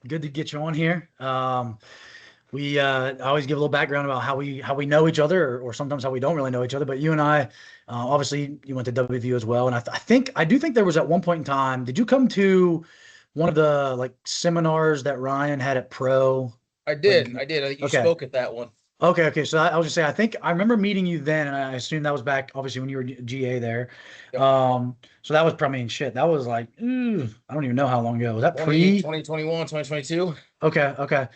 Good to get you on here. We I always give a little background about how we know each other, or sometimes how we don't really know each other. But you and I, obviously, you went to WVU as well, and I do think there was at one point in time. Did you come to one of the like seminars that Ryan had at Pro? I Like, did. I did. I think you okay, spoke at that one. okay. So I was just saying, I think I remember meeting you then, and I assume that was back obviously when you were GA there. Yep. So that was probably shit. That was like, I don't even know how long ago. Was that 20, pre? 2021, 2022. Okay, okay.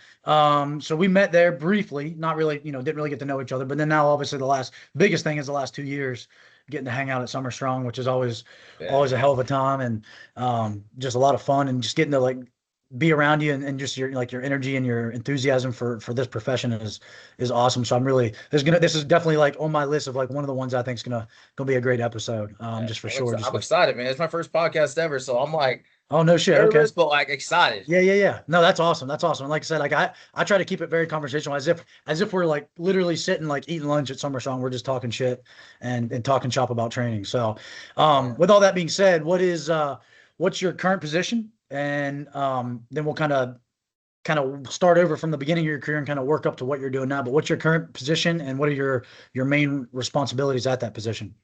So we met there briefly, not really, didn't really get to know each other. But then now, obviously, the last biggest thing is the last 2 years getting to hang out at Summer Strong, which is always Yeah. a hell of a time, and just a lot of fun, and just getting to like be around you, and just your energy and your enthusiasm for this profession is awesome. So I'm really this is definitely like on my list of like one of the ones I think is gonna be a great episode, Yeah. just for sure. Just I'm with excited, man. It's my first podcast ever, so I'm like oh no shit, okay. nervous, but like excited. Yeah, yeah, yeah. No, that's awesome. That's awesome. And like I said, like I try to keep it very conversational, as if we're like literally sitting like eating lunch at Summer Song. We're just talking shit and talking shop about training. So, Yeah. with all that being said, what's your current position? And then we'll kind of start over from the beginning of your career and kind of work up to what you're doing now. But what's your current position, and what are your main responsibilities at that position?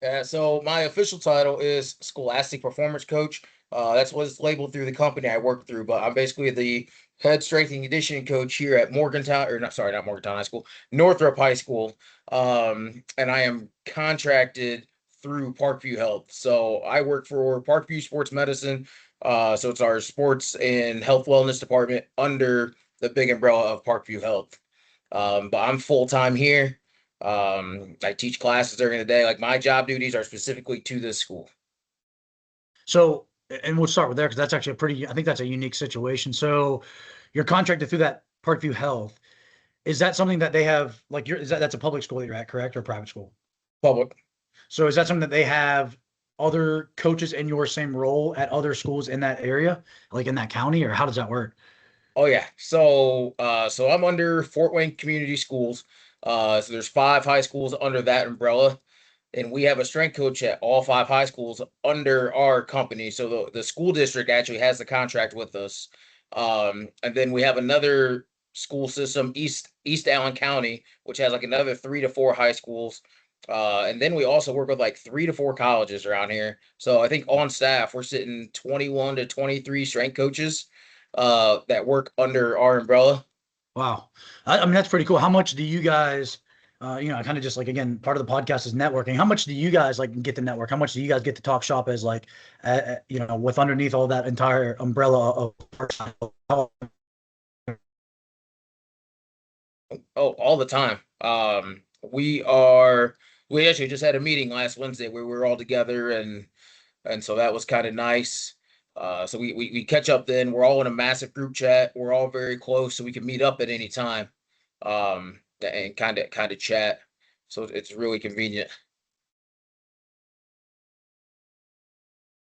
Yeah, so my official title is Scholastic Performance Coach. That's what's labeled through the company I work through, but I'm basically the head strength and conditioning coach here at Morgantown, or not, sorry, not Morgantown High School, Northrop High School. And I am contracted through Parkview Health. So I work for Parkview Sports Medicine. So it's our sports and health wellness department under the big umbrella of Parkview Health. But I'm full time here. I teach classes during the day. Like my job duties are specifically to this school. So, and we'll start with there because that's actually I think that's a unique situation. So, you're contracted through that Parkview Health. Is that something that they have like that's a public school that you're at, correct, or a private school? Public. So is that something that they have other coaches in your same role at other schools in that area, like in that county, or how does that work? Oh yeah. So I'm under Fort Wayne Community Schools. So there's 5 high schools under that umbrella, and we have a strength coach at all 5 high schools under our company. So the school district actually has the contract with us. And then we have another school system, East Allen County, which has like another 3 to 4 high schools. And then we also work with like 3 to 4 colleges around here. So I think on staff we're sitting 21 to 23 strength coaches that work under our umbrella. Wow. I mean, that's pretty cool. How much do you guys, kind of just like, again, part of the podcast is networking. How much do you guys like get to network? How much do you guys get to talk shop as like, with underneath all that entire umbrella of, how, Oh, all the time. We actually just had a meeting last Wednesday where we were all together, and so that was kind of nice. So we catch up then. We're all in a massive group chat. We're all very close, so we can meet up at any time, and kind of chat. So it's really convenient.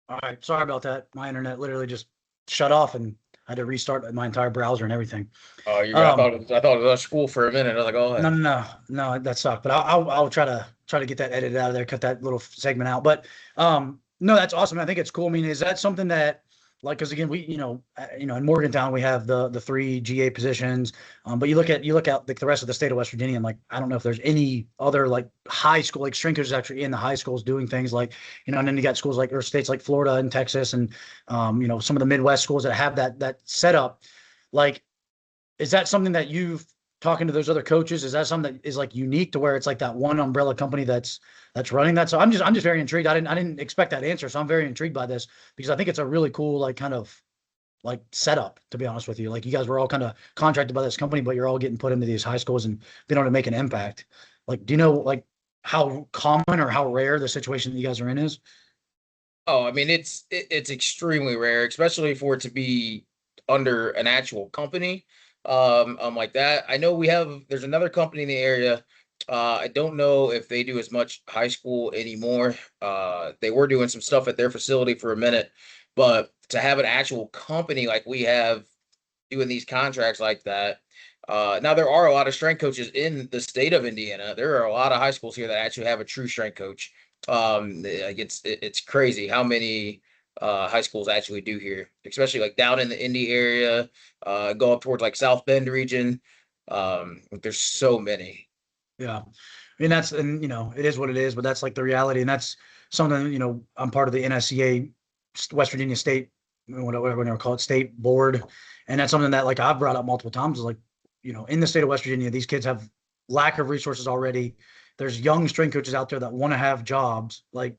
all right. Sorry about that. My internet literally just shut off, and I had to restart my entire browser and everything. Oh, you're good. Um, I thought it was school for a minute. I was like, oh, No, no, no, no, that sucked. But I'll try to get that edited out of there, cut that little segment out. But no, that's awesome. I think it's cool. I mean, is that something that like because again we in Morgantown we have the three GA positions, but you look at like the rest of the state of West Virginia, and like I don't know if there's any other like high school like shrinkers actually in the high schools doing things like and then you got schools like or states like Florida and Texas and some of the Midwest schools that have that setup. Like, is that something that you've talking to those other coaches? Is that something that is like unique to where it's like that one umbrella company that's running that? So I'm just very intrigued. I didn't expect that answer, so I'm very intrigued by this because I think it's a really cool like kind of like setup, to be honest with you. Like you guys were all kind of contracted by this company, but you're all getting put into these high schools and being able to make an impact. Like, do you know like how common or how rare the situation that you guys are in is? oh, I mean, it's extremely rare, especially for it to be under an actual company, like that. I know there's another company in the area. I don't know if they do as much high school anymore. They were doing some stuff at their facility for a minute, but to have an actual company like we have doing these contracts like that. Now there are a lot of strength coaches in the state of Indiana. There are a lot of high schools here that actually have a true strength coach. Like it's crazy how many high schools actually do here, especially like down in the Indy area, go up towards like South Bend region. There's so many. Yeah. And it is what it is, but that's like the reality. And that's something, I'm part of the NSCA West Virginia State, whatever they call it, state board. And that's something that like I've brought up multiple times is like, in the state of West Virginia, these kids have lack of resources already. There's young strength coaches out there that want to have jobs. Like,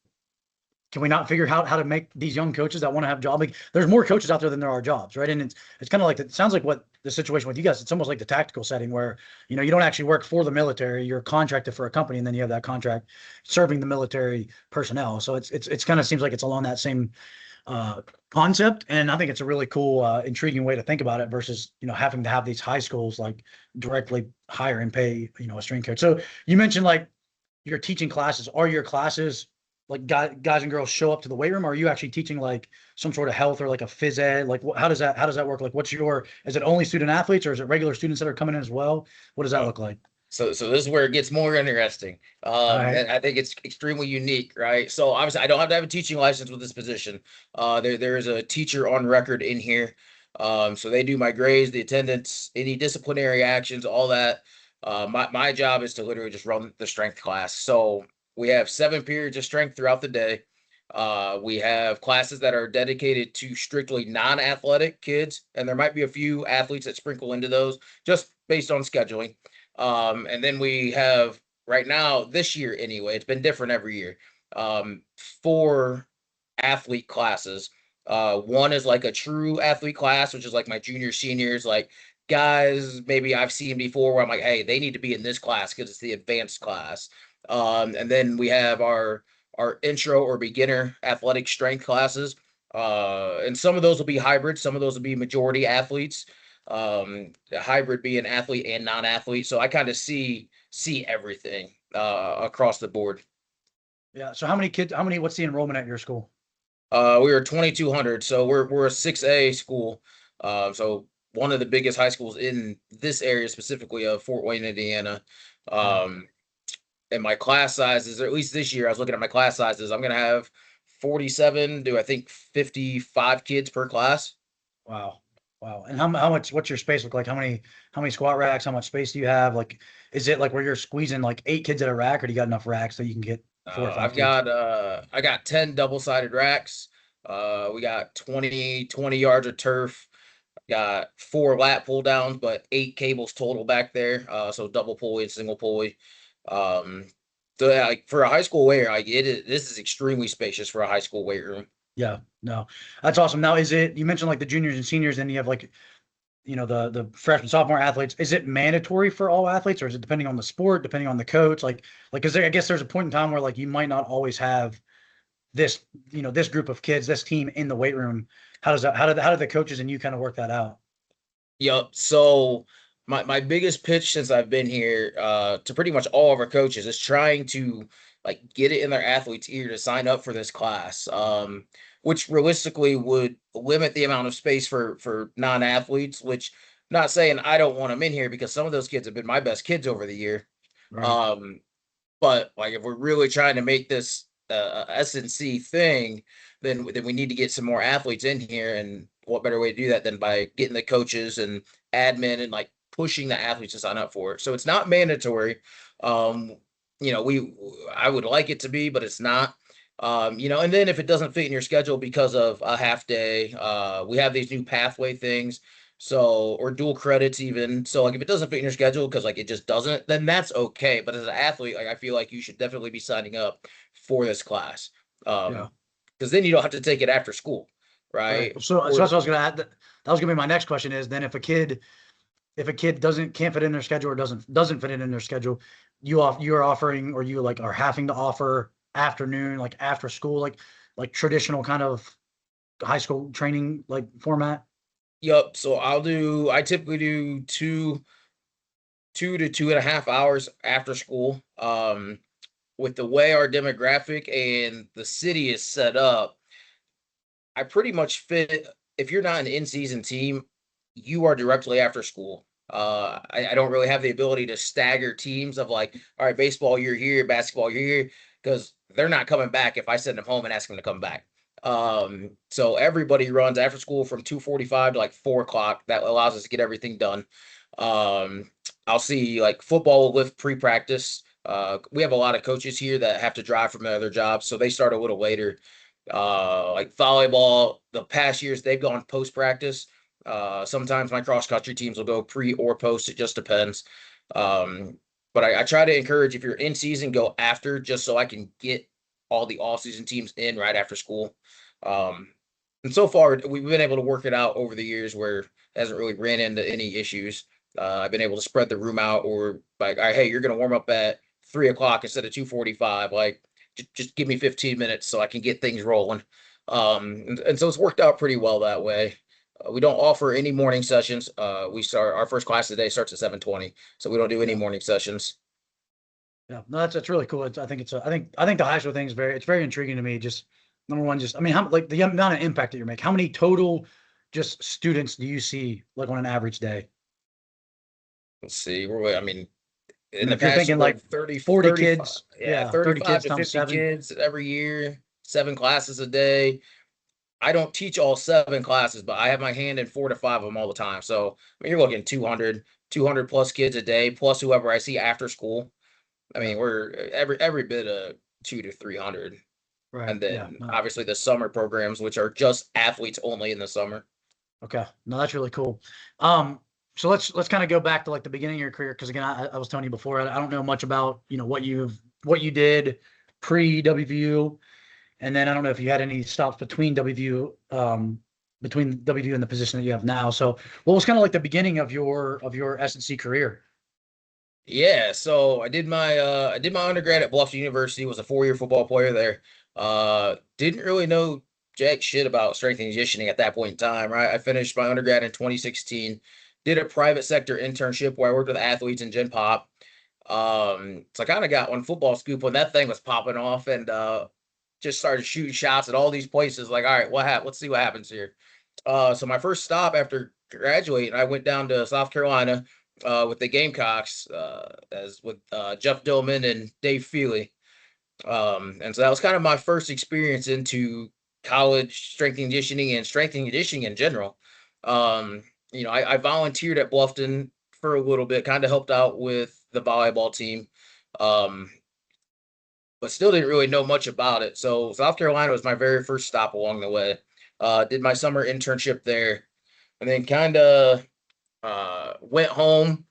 can we not figure out how to make these young coaches that want to have jobs? Like, there's more coaches out there than there are jobs, right? And it's kind of like it sounds like what the situation with you guys. It's almost like the tactical setting where you don't actually work for the military. You're contracted for a company, and then you have that contract serving the military personnel. So it's kind of seems like it's along that same concept, and I think it's a really cool, intriguing way to think about it versus having to have these high schools like directly hire and pay a strength coach. So you mentioned like you're teaching classes. Are your classes like guys and girls show up to the weight room? Or are you actually teaching like some sort of health or like a phys ed? Like how does that work? Like is it only student athletes or is it regular students that are coming in as well? What does that look like? So this is where it gets more interesting. All right. And I think it's extremely unique, right? So obviously I don't have to have a teaching license with this position. There is a teacher on record in here. So they do my grades, the attendance, any disciplinary actions, all that. My job is to literally just run the strength class. So we have 7 periods of strength throughout the day. We have classes that are dedicated to strictly non-athletic kids, and there might be a few athletes that sprinkle into those just based on scheduling. And then we have right now, this year anyway, it's been different every year. 4 athlete classes. One is like a true athlete class, which is like my junior seniors, like guys maybe I've seen before where I'm like, hey, they need to be in this class because it's the advanced class. And then we have our intro or beginner athletic strength classes. And some of those will be hybrid, some of those will be majority athletes. The hybrid being athlete and non-athlete. So I kind of see everything across the board. Yeah. So what's the enrollment at your school? We are 2,200, so we're a 6A school. So one of the biggest high schools in this area, specifically of Fort Wayne, Indiana. And my class sizes, or at least this year, I was looking at my class sizes. I'm gonna have 47 to I think 55 kids per class. Wow. Wow. And how much, what's your space look like? How many squat racks? How much space do you have? Like, is it like where you're squeezing like 8 kids at a rack, or do you got enough racks so you can get 4 or 5 kids? I got 10 double-sided racks. We got 20 yards of turf. Got 4 lat pull downs, but 8 cables total back there. So double pulley and single pulley. So yeah, like for a high school weight room, like this is extremely spacious for a high school weight room. Yeah, no, that's awesome. Now, you mentioned like the juniors and seniors, and you have like, the freshman, sophomore athletes. Is it mandatory for all athletes, or is it depending on the sport, depending on the coach? Because I guess there's a point in time where like you might not always have this, this group of kids, this team in the weight room. How do the coaches and you kind of work that out? Yep. So my biggest pitch since I've been here to pretty much all of our coaches is trying to like get it in their athletes' ear to sign up for this class. Which realistically would limit the amount of space for non-athletes, which not saying I don't want them in here because some of those kids have been my best kids over the year. Right. But like if we're really trying to make this S&C thing, then we need to get some more athletes in here. And what better way to do that than by getting the coaches and admin and like pushing the athletes to sign up for it. So it's not mandatory. I would like it to be, but it's not. And then if it doesn't fit in your schedule because of a half day, we have these new pathway things. So, or dual credits even. So like if it doesn't fit in your schedule because like it just doesn't, then that's okay. But as an athlete, like I feel like you should definitely be signing up for this class. Yeah. Because then you don't have to take it after school, Right. right? So that's what I was going to add. That was going to be my next question is then if a kid can't fit in their schedule or doesn't fit in their schedule, you're offering, or you like are having to offer afternoon, like after school, like traditional kind of high school training like format. Yep. So I typically do 2 to 2.5 hours after school. With the way our demographic and the city is set up, I pretty much fit. If you're not an in-season team, you are directly after school. I don't really have the ability to stagger teams of like, all right, baseball, you're here, basketball, you're here, because they're not coming back if I send them home and ask them to come back. So everybody runs after school from 2:45 to like 4 o'clock. That allows us to get everything done. I'll see like football will lift pre-practice. We have a lot of coaches here that have to drive from their other jobs, so they start a little later. Like volleyball, the past years they've gone post practice. Sometimes my cross country teams will go pre or post. It just depends. But I try to encourage, if you're in season, go after, just so I can get all the all season teams in right after school. And so far we've been able to work it out over the years where it hasn't really ran into any issues. I've been able to spread the room out, or like, all right, hey, you're going to warm up at 3 o'clock instead of 2:45. Like, just give me 15 minutes so I can get things rolling. And so it's worked out pretty well that way. We don't offer any morning sessions. We start our first class of the day starts at 7:20, so we don't do any morning sessions. Yeah, no, that's really cool. I think I think the high school thing is very intriguing to me. Just number one, just I mean, how like the amount of impact that you make. How many total just students do you see like on an average day? Let's see. I mean, in the If you're past, thinking like 30, 40 35, kids, yeah, 30 35 kids to times 50 seven. kids every year, 7 classes a day. I don't teach all 7 classes, but I have my hand in 4 to 5 of them all the time. So, I mean, you're looking 200 plus kids a day, plus whoever I see after school. I mean, we're every bit of 2 to 300. Right. And Yeah. then No. obviously the summer programs, which are just athletes only in the summer. Okay. No, that's really cool. So let's kind of go back to like the beginning of your career, because again, I was telling you before, I don't know much about what you did pre WVU, and then I don't know if you had any stops between WVU and the position that you have now. So what was kind of like the beginning of your S&C career? Yeah, so I did my undergrad at Bluffton University, was a 4-year football player there. Didn't really know jack shit about strength and conditioning at that point in time, right? I finished my undergrad in 2016, did a private sector internship where I worked with athletes in Gen Pop. So I kind of got one football scoop when that thing was popping off, and just started shooting shots at all these places. Like, all right, let's see what happens here. So my first stop after graduating, I went down to South Carolina with the Gamecocks, as with Jeff Dillman and Dave Feely. And so that was kind of my first experience into college strength and conditioning in general. I volunteered at Bluffton for a little bit, kind of helped out with the volleyball team, um, but still didn't really know much about it. So South Carolina was my very first stop along the way. Did my summer internship there, and then kind of went home,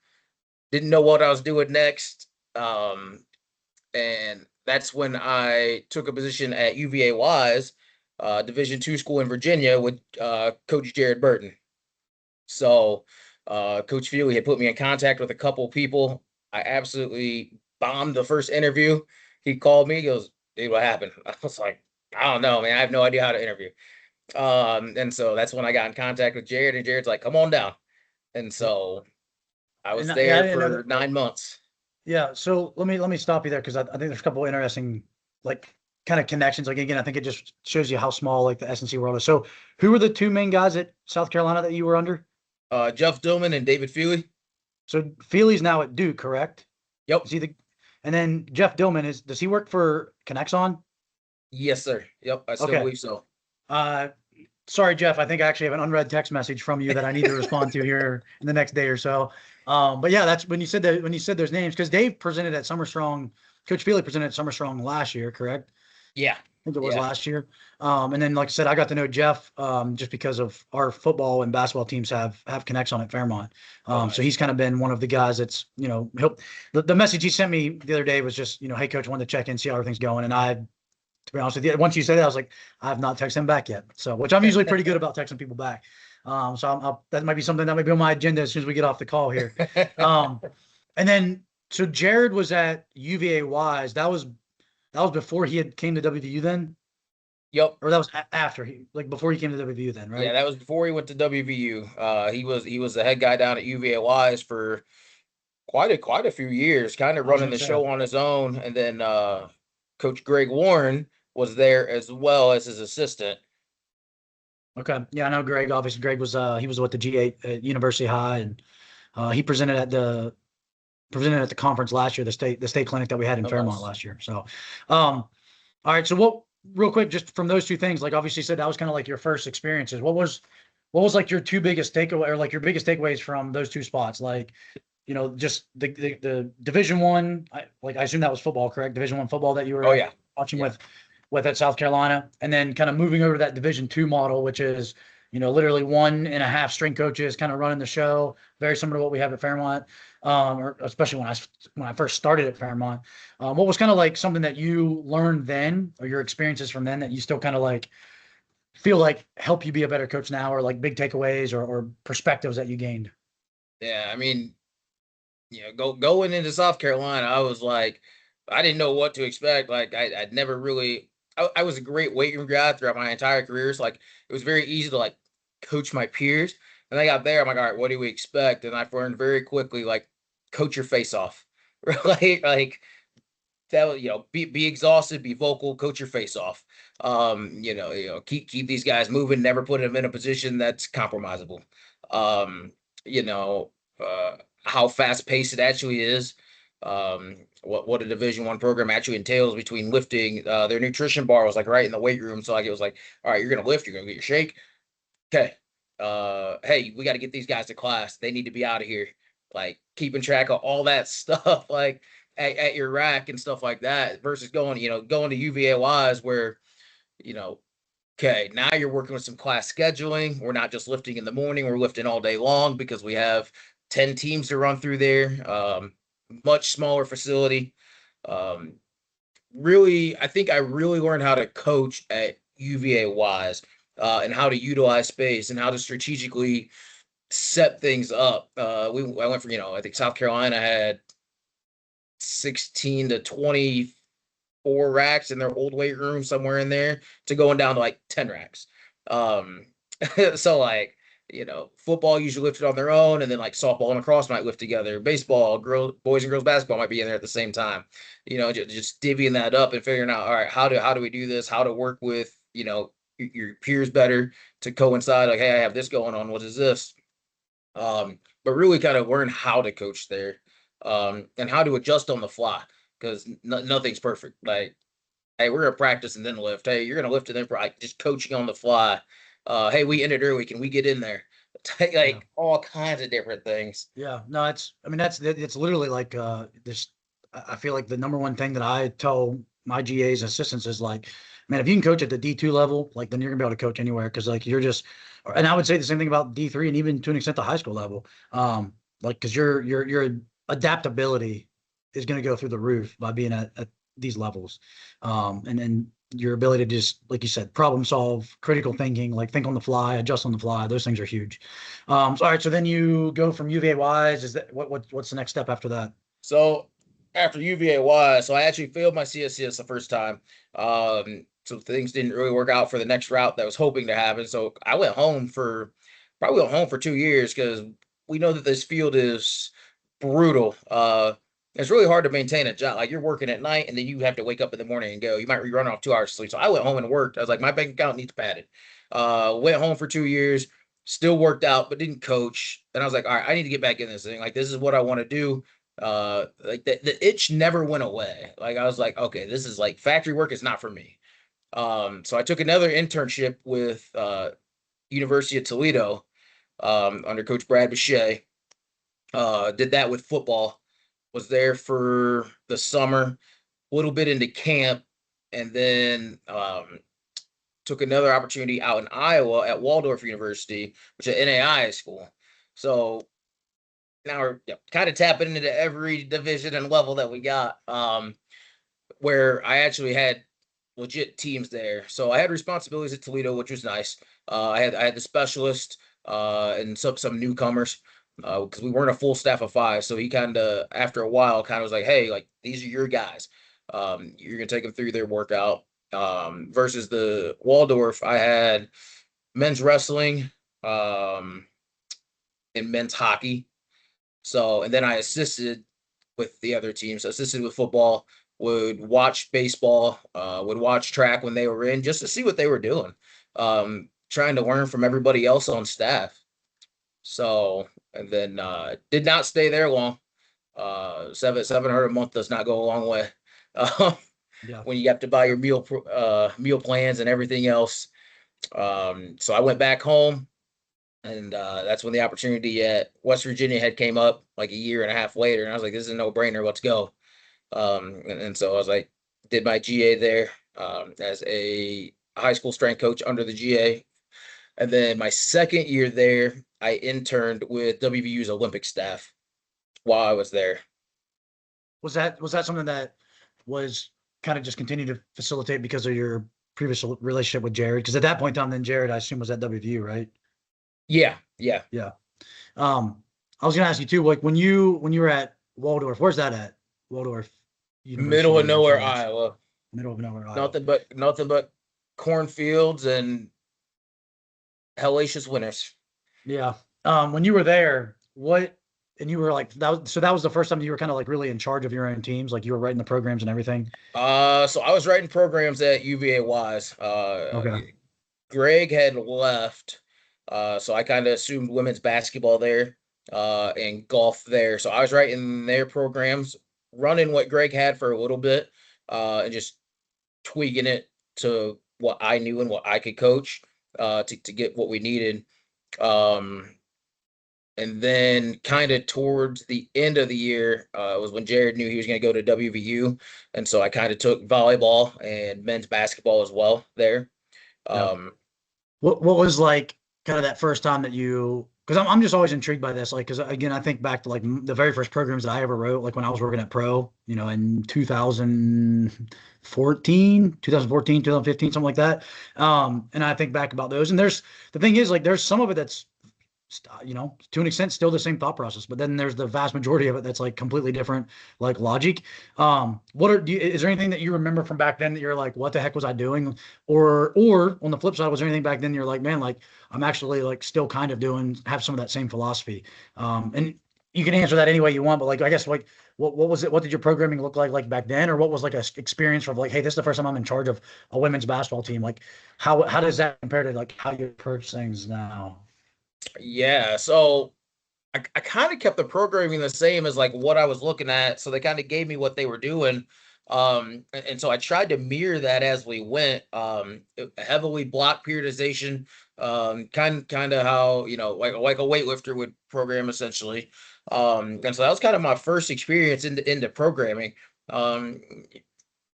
didn't know what I was doing next. And that's when I took a position at UVA Wise, Division II school in Virginia, with Coach Jared Burton. So Coach Feely had put me in contact with a couple people. I absolutely bombed the first interview. He called me, he goes, "Dude, what happened?" I was like, "I don't know, man. I have no idea how to interview." And so that's when I got in contact with Jared, and Jared's like, "Come on down." And so I was Yeah, I there didn't know for that. 9 months. Yeah. So let me stop you there, because I think there's a couple of interesting like kind of connections. Like again, I think it just shows you how small like the S&C world is. So who were the two main guys at South Carolina that you were under? Jeff Dillman and David Feely. So Feely's now at Duke, correct? Yep. Is he and then Jeff Dillman does he work for Connexon? Yes, sir. Yep. I still Okay. believe so. Uh, sorry, Jeff. I think I actually have an unread text message from you that I need to respond to here in the next day or so. But yeah, that's when you said those names, because Dave presented at Summer Strong, Coach Feely presented at Summer Strong last year, correct? Yeah. I think it was Yeah. last year. And then, like I said, I got to know Jeff just because of our football and basketball teams have Connexon at Fairmont. So he's kind of been one of the guys that's, the message he sent me the other day was just, hey, coach, wanted to check in, see how everything's going. And to be honest with you, once you said that, I was like, I have not texted him back yet. So, which I'm usually pretty good about texting people back. So that might be something that might be on my agenda as soon as we get off the call here. And then, so Jared was at UVA Wise. That was before he had came to WVU then? Yep. Or that was after before he came to WVU then, right? Yeah, that was before he went to WVU. He was the head guy down at UVA Wise for quite a few years, kind of I was running gonna the say. show on his own. And then Coach Greg Warren was there as well as his assistant. Okay. Yeah, I know Greg. Obviously, Greg was he was with the G8 at University High, and he presented at the conference last year, the state clinic that we had in Oh, Fairmont nice. last year. So, all right. So real quick, just from those two things, like obviously you said that was kind of like your first experiences. What was like your two biggest takeaway or like your biggest takeaways from those two spots? Like, just the Division One, I assume that was football, correct? Division One football that you Oh were yeah. watching Yeah. with at South Carolina, and then kind of moving over to that Division Two model, which is literally 1.5 string coaches kind of running the show, very similar to what we have at Fairmont, or especially when I first started at Fairmont. What was kind of like something that you learned then, or your experiences from then that you still kind of like feel like help you be a better coach now, or like big takeaways or perspectives that you gained? Yeah. I mean, going into South Carolina, I was like, I didn't know what to expect. Like I'd never really, I was a great weight room guy throughout my entire career. So like it was very easy to like coach my peers. And I got there, I'm like, all right, what do we expect? And I've learned very quickly, like, coach your face off. Right? Like that, be exhausted, be vocal, coach your face off. Keep these guys moving, never put them in a position that's compromisable. Um, you know, how fast paced it actually is. What a Division I program actually entails between lifting. Their nutrition bar was like right in the weight room, so like it was like, all right, you're gonna lift, you're gonna get your shake. Okay. Hey, we got to get these guys to class. They need to be out of here. Like keeping track of all that stuff, like at your rack and stuff like that, versus going to UVAYs where, you know, okay, now you're working with some class scheduling. We're not just lifting in the morning, we're lifting all day long because we have 10 teams to run through there. Much smaller facility. Um, really, I think I really learned how to coach at UVAYs, and how to utilize space and how to strategically set things up. I went from, I think South Carolina had 16 to 24 racks in their old weight room, somewhere in there, to going down to like 10 racks. Um, so like, football usually lifted on their own, and then like softball and lacrosse might lift together. Baseball, boys and girls basketball might be in there at the same time. Just divvying that up and figuring out, all right, how do we do this? How to work with your peers better to coincide. Like, hey, I have this going on. What is this? But really kind of learn how to coach there, and how to adjust on the fly, because nothing's perfect. Like, hey, we're gonna practice and then lift. Hey, you're gonna lift and then like just coaching on the fly. Hey, we ended early. Can we get in there? Yeah. Like all kinds of different things. Yeah. No, it's literally like this. I feel like the number one thing that I tell my GAs and assistants is like, man, if you can coach at the D2 level, like then you're gonna be able to coach anywhere, because like you're just, and I would say the same thing about D3 and even to an extent the high school level. Like because your adaptability is gonna go through the roof by being at these levels. And your ability to just, like you said, problem solve, critical thinking, like think on the fly, adjust on the fly. Those things are huge. All right, so then you go from UVA-wise. Is that what's the next step after that? So after UVAY, so I actually failed my CSCS the first time. So things didn't really work out for the next route that I was hoping to happen. So I went home for 2 years, because we know that this field is brutal. It's really hard to maintain a job. Like, you're working at night and then you have to wake up in the morning and go. You might run off 2 hours of sleep. So I went home and worked. I was like, my bank account needs padded. Went home for 2 years, still worked out, but didn't coach. And I was like, all right, I need to get back in this thing. Like, this is what I want to do. Like the itch never went away. Like, I was like, okay, this is like factory work is not for me. So I took another internship with University of Toledo, under Coach Brad Boucher. Did that with football. Was there for the summer, a little bit into camp, and then took another opportunity out in Iowa at Waldorf University, which is an NAIA school. So now we're kind of tapping into every division and level that we got. Where I actually had legit teams there. So I had responsibilities at Toledo, which was nice. I had the specialist, and some newcomers, because we weren't a full staff of 5. So he kind of, after a while, kind of was like, hey, like, these are your guys. You're gonna take them through their workout. Versus the Waldorf, I had men's wrestling, um, and men's hockey. So, and then I assisted with the other teams, assisted with football, would watch baseball, would watch track when they were in, just to see what they were doing. Trying to learn from everybody else on staff. So, and then did not stay there long. 700 a month does not go a long way. Yeah. when you have to buy your meal plans and everything else. So I went back home, and that's when the opportunity at West Virginia had came up like a year and a half later, and I was like, this is a no-brainer. Let's go. And so I was like, did my GA there as a high school strength coach under the GA. And then my second year there, I interned with WVU's Olympic staff while I was there. Was that something that was kind of just continued to facilitate because of your previous relationship with Jared? Because at that point in time, then Jared, I assume, was at WVU, right? Yeah, yeah. Yeah. I was gonna ask you too, like when you were at Waldorf, where's that at? Waldorf Middle of University or nowhere, College? Iowa. Middle of nowhere, Iowa. Nothing but cornfields and hellacious winters. Yeah. When you were there, what and you were like that was the first time you were kind of like really in charge of your own teams, like you were writing the programs and everything. So I was writing programs at UVA Wise. Okay. Greg had left, so I kind of assumed women's basketball there, and golf there. So I was writing their programs, running what Greg had for a little bit, and just tweaking it to what I knew and what I could coach, to get what we needed. Um, and then kind of towards the end of the year, was when Jared knew he was going to go to WVU, and so I kind of took volleyball and men's basketball as well there. Yeah. Um, What was like kind of that first time that you, because I'm just always intrigued by this, like, because again, I think back to like the very first programs that I ever wrote, like when I was working at Pro, in 2014, 2015, something like that. And I think back about those, and the thing is, like, there's some of it that's to an extent still the same thought process, but then there's the vast majority of it that's like completely different, like logic. Is there anything that you remember from back then that you're like, what the heck was I doing? Or on the flip side, was there anything back then you're like, man, like I'm actually like still kind of have some of that same philosophy? And you can answer that any way you want, but like, I guess like, what was it? What did your programming look like back then? Or what was like a experience of like, hey, this is the first time I'm in charge of a women's basketball team. Like how does that compare to like how you approach things now? yeah, so I kind of kept the programming the same as like what I was looking at. So they kind of gave me what they were doing. And so I tried to mirror that as we went. Heavily block periodization, kind of how, like a weightlifter would program essentially. And so that was kind of my first experience into programming. Um,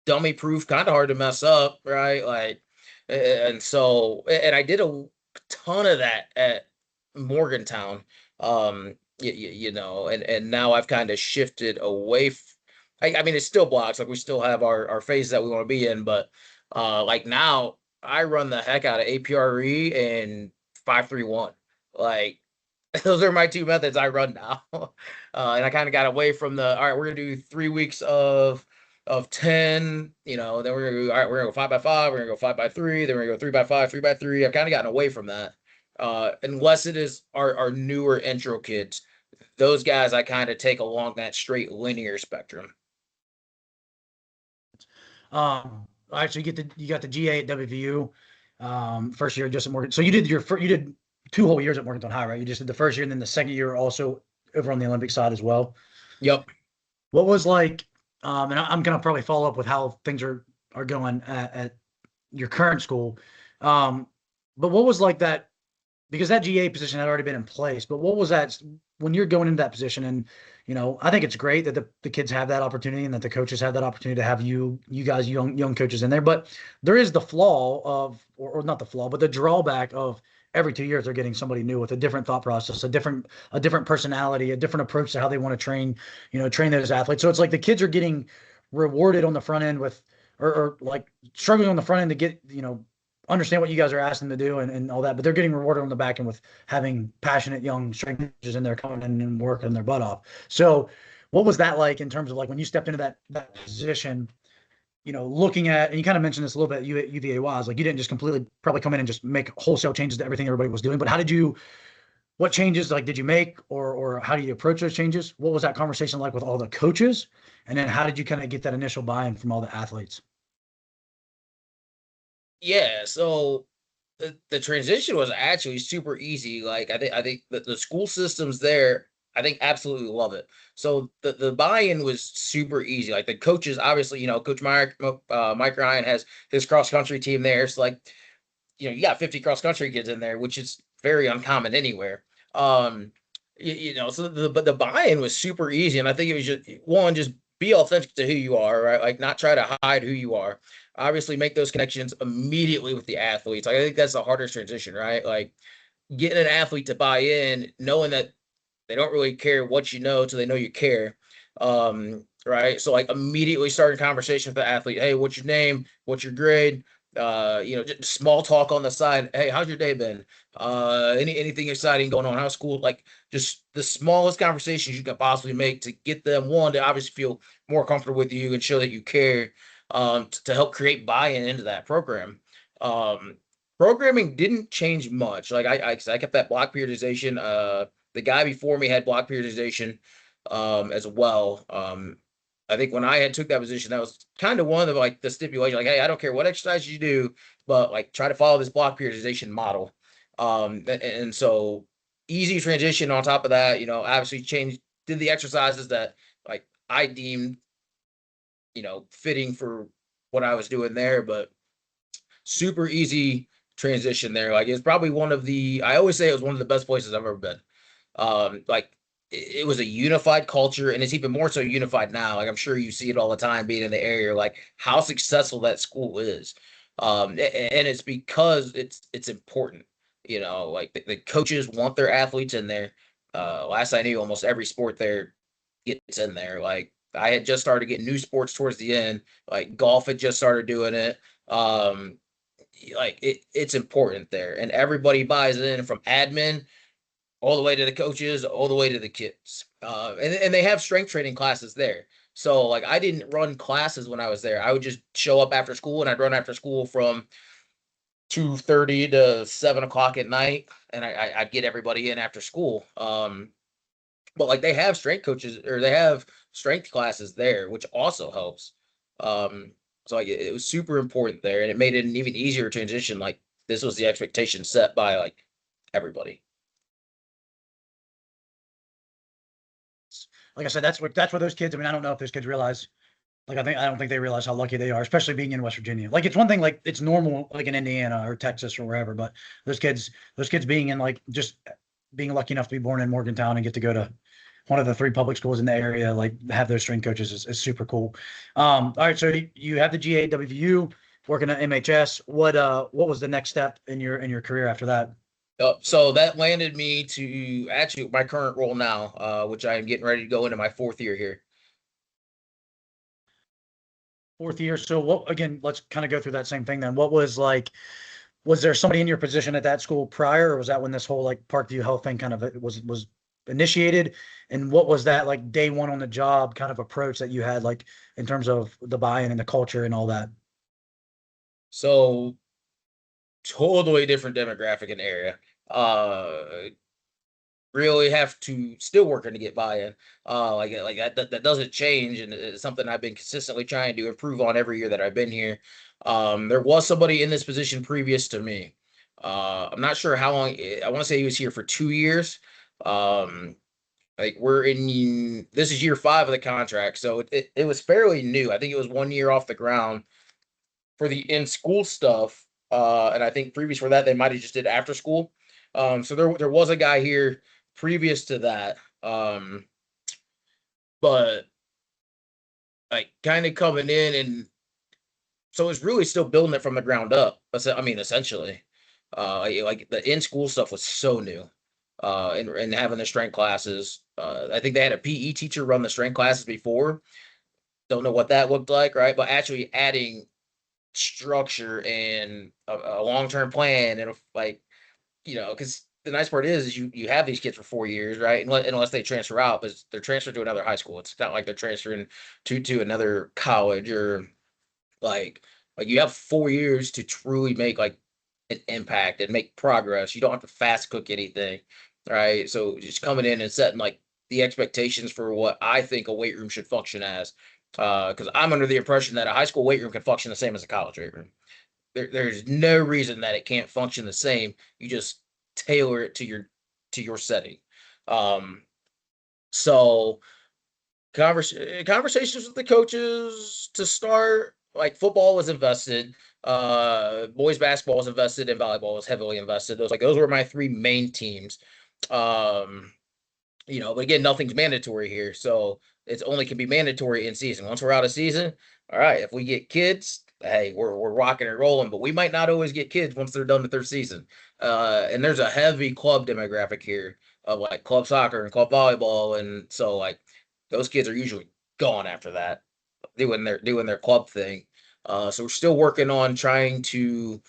Dummy proof, kind of hard to mess up, right? Like, and so, and I did a ton of that at Morgantown. And now I've kind of shifted away. I mean, it's still blocks, like we still have our phases that we want to be in, but like now I run the heck out of APRE and 531. Like, those are my two methods I run now. And I kind of got away from all right, we're gonna do 3 weeks of 10, then we're gonna go, all right, we're gonna go 5x5, we're gonna go 5x3, then we're gonna go 3x5, 3x3. I've kind of gotten away from that. Unless it is our newer intro kids. Those guys I kind of take along that straight linear spectrum. All right, so you got the GA at WVU, first year just at Morgan. So you did 2 whole years at Morgantown High, right? You just did the first year, and then the second year also over on the Olympic side as well. Yep. What was like, and I'm gonna probably follow up with how things are going at your current school. But what was like that, because that GA position had already been in place, but what was that when you're going into that position? And I think it's great that the kids have that opportunity and that the coaches have that opportunity to have you guys, young coaches in there. But there is the flaw of, or not the flaw, but the drawback of every 2 years they're getting somebody new with a different thought process, a different personality, a different approach to how they want to train those athletes. So it's like the kids are getting rewarded on the front end with, or like struggling on the front end to get, understand what you guys are asking them to do and all that, but they're getting rewarded on the back end with having passionate young strength coaches in there coming in and working their butt off. So what was that like in terms of like when you stepped into that position, looking at, and you kind of mentioned this a little bit, you at UVA was like, you didn't just completely probably come in and just make wholesale changes to everything everybody was doing, but what changes like did you make, or how do you approach those changes? What was that conversation like with all the coaches? And then how did you kind of get that initial buy-in from all the athletes? Yeah, so the transition was actually super easy. Like I think that the school systems there, I think absolutely love it. So the buy-in was super easy. Like the coaches, obviously, Coach Mike Ryan has his cross country team there. So like, you got 50 cross country kids in there, which is very uncommon anywhere. Um, so but the buy-in was super easy, and I think it was just be authentic to who you are, right? Like not try to hide who you are. Obviously, make those connections immediately with the athletes. Like I think that's the hardest transition, right? Like getting an athlete to buy in, knowing that they don't really care what you know till they know you care. Right. So like immediately starting conversation with the athlete. Hey, what's your name? What's your grade? Just small talk on the side. Hey, how's your day been? Anything exciting going on? How's school? Like just the smallest conversations you can possibly make to get them one to obviously feel more comfortable with you and show that you care. To help create buy-in into that program. Um, Programming didn't change much. Like I kept that block periodization. The guy before me had block periodization as well. I think when I had took that position, that was kind of one of the stipulation. Like, hey, I don't care what exercise you do, but like try to follow this block periodization model. And so easy transition on top of that. Obviously did the exercises that like I deemed fitting for what I was doing there, but super easy transition there. Like it's probably I always say it was one of the best places I've ever been. Like it was a unified culture, and it's even more so unified now. Like I'm sure you see it all the time being in the area, like how successful that school is. And it's because it's important. Like the coaches want their athletes in there. Last I knew, almost every sport there gets in there. Like I had just started getting new sports towards the end. Like golf had just started doing it. Like it's important there, and everybody buys in from admin all the way to the coaches, all the way to the kids. And they have strength training classes there. So like I didn't run classes when I was there. I would just show up after school, and I'd run after school from 2:30 to 7 o'clock at night, and I'd get everybody in after school. But like they have strength coaches, or they have strength classes there, which also helps. Um, so like it was super important there, and it made it an even easier transition. Like this was the expectation set by like everybody. Like I said, that's what those kids. I mean, I don't know if those kids realize. Like I don't think they realize how lucky they are, especially being in West Virginia. Like it's one thing, like it's normal, like in Indiana or Texas or wherever, but those kids being in like just being lucky enough to be born in Morgantown and get to go to one of the three public schools in the area, like have those strength coaches is super cool. All right, so you have the GAWU working at MHS. What was the next step in your career after that? So that landed me to actually my current role now, which I am getting ready to go into my fourth year here. Fourth year. So what again, let's kind of go through that same thing then. What was like, was there somebody in your position at that school prior, or was that when this whole like Parkview Health thing kind of was initiated? And what was that like day one on the job kind of approach that you had like in terms of the buy-in and the culture and all that? So totally different demographic and area. Really have to still working to get buy-in. Like that doesn't change, and it's something I've been consistently trying to improve on every year that I've been here. There was somebody in this position previous to me. I'm not sure how long. I want to say he was here for 2 years. Um, like this is year 5 of the contract, so it was fairly new. I think it was 1 year off the ground for the in-school stuff. And I think previous for that they might have just did after school. So there was a guy here previous to that. But like kind of coming in, and so it's really still building it from the ground up. I mean, essentially, like the in school stuff was so new. And having the strength classes. I think they had a PE teacher run the strength classes before. Don't know what that looked like, right? But actually adding structure and a long term plan, and like because the nice part is you have these kids for 4 years, right? Unless they transfer out, but they're transferred to another high school. It's not like they're transferring to another college, or like you have 4 years to truly make like an impact and make progress. You don't have to fast cook anything, right? So just coming in and setting like the expectations for what I think a weight room should function as. Because I'm under the impression that a high school weight room can function the same as a college weight room. There's no reason that it can't function the same. You just tailor it to your setting. Um, So conversations with the coaches to start. Like football was invested, boys basketball was invested, and volleyball was heavily invested. Those were my three main teams. Um, but again, nothing's mandatory here, so it's only can be mandatory in season. Once we're out of season, all right. If we get kids, hey, we're rocking and rolling. But we might not always get kids once they're done with their season. And there's a heavy club demographic here of like club soccer and club volleyball, and so like those kids are usually gone after that, doing their club thing. So we're still working on trying to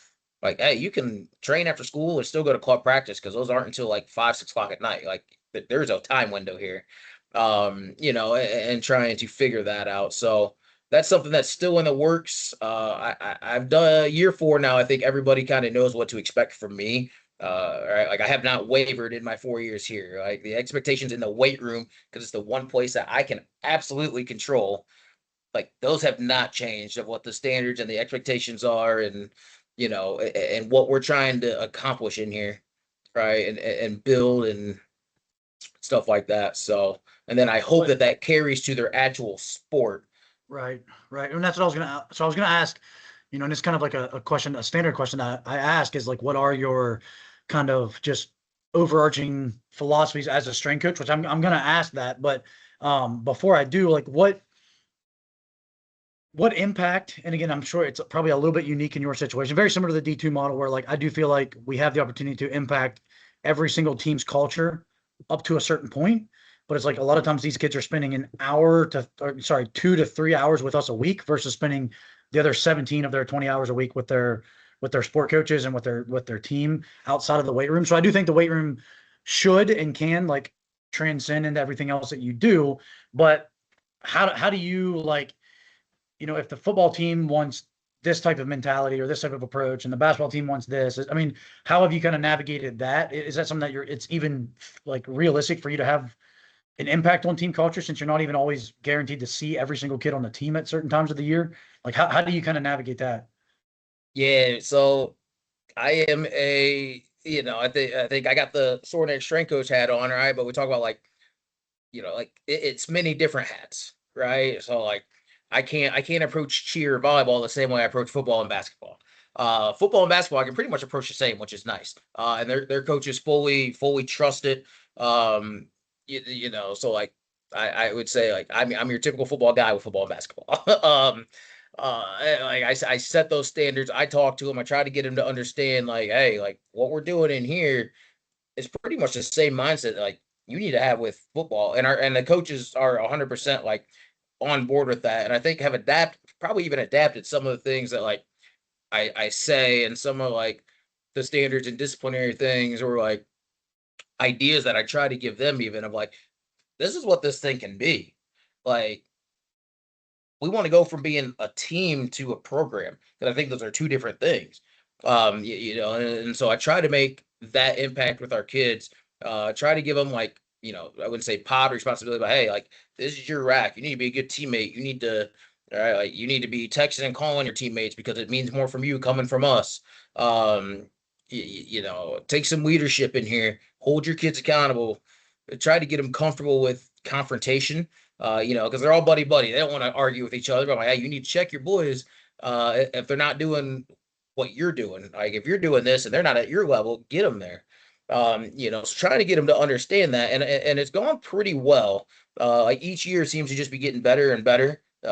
like, hey, you can train after school and still go to club practice because those aren't until like 5, 6 o'clock at night. Like there's a time window here, and trying to figure that out. So that's something that's still in the works. I've done year 4 now. I think everybody kind of knows what to expect from me. Right, like I have not wavered in my 4 years here. Like the expectations in the weight room, because it's the one place that I can absolutely control. Like those have not changed of what the standards and the expectations are, and and what we're trying to accomplish in here, right, and build and stuff like that. So, and then I hope But that carries to their actual sport. right, right, and that's what I was gonna. So I was gonna ask, and it's kind of like a question, a standard question that I ask is like, what are your kind of just overarching philosophies as a strength coach? Which I'm gonna ask that, but before I do, like, what impact, and again, I'm sure it's probably a little bit unique in your situation, very similar to the D2 model, where like I do feel like we have the opportunity to impact every single team's culture up to a certain point. But it's like a lot of times these kids are spending an hour to, or, sorry, 2 to 3 hours with us a week versus spending the other 17 of their 20 hours a week with their sport coaches and with their team outside of the weight room. So I do think the weight room should and can like transcend into everything else that you do. But how do you like, if the football team wants this type of mentality or this type of approach and the basketball team wants this, I mean, how have you kind of navigated that? Is that something that it's even like realistic for you to have an impact on team culture since you're not even always guaranteed to see every single kid on the team at certain times of the year? Like, how do you kind of navigate that? Yeah, so I am I think I got the sore neck strength coach hat on, right? But we talk about like, it's many different hats, right? So like I can't approach cheer volleyball the same way I approach football and basketball. Football and basketball I can pretty much approach the same, which is nice. And their coaches fully trust it. So like I would say like I'm your typical football guy with football and basketball. Like I set those standards. I talk to him. I try to get him to understand like, hey, like what we're doing in here is pretty much the same mindset like you need to have with football, and the coaches are 100% like on board with that, and I think have probably even adapted some of the things that like I say, and some of like the standards and disciplinary things, or like ideas that I try to give them, even of like, this is what this thing can be. Like we want to go from being a team to a program, because I think those are two different things. And so I try to make that impact with our kids. Try to give them like, I wouldn't say pod responsibility, but hey, like this is your rack. You need to be a good teammate. You need to, all right, like you need to be texting and calling your teammates because it means more from you coming from us. Take some leadership in here. Hold your kids accountable. Try to get them comfortable with confrontation, because they're all buddy buddy. They don't want to argue with each other. But I'm like, hey, you need to check your boys if they're not doing what you're doing. Like if you're doing this and they're not at your level, get them there. So trying to get them to understand that, and it's gone pretty well. Like each year seems to just be getting better and better. It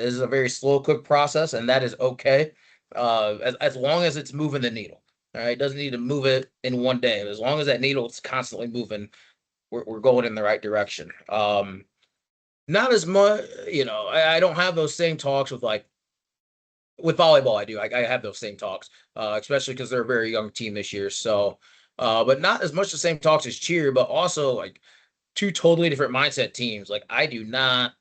is a very slow cook process, and that is okay. As long as it's moving the needle. All right, it doesn't need to move it in one day. As long as that needle is constantly moving, we're going in the right direction. Not as much, I don't have those same talks with like with volleyball. I do. I have those same talks, especially because they're a very young team this year. So, but not as much the same talks as cheer, but also like two totally different mindset teams. Like I do not.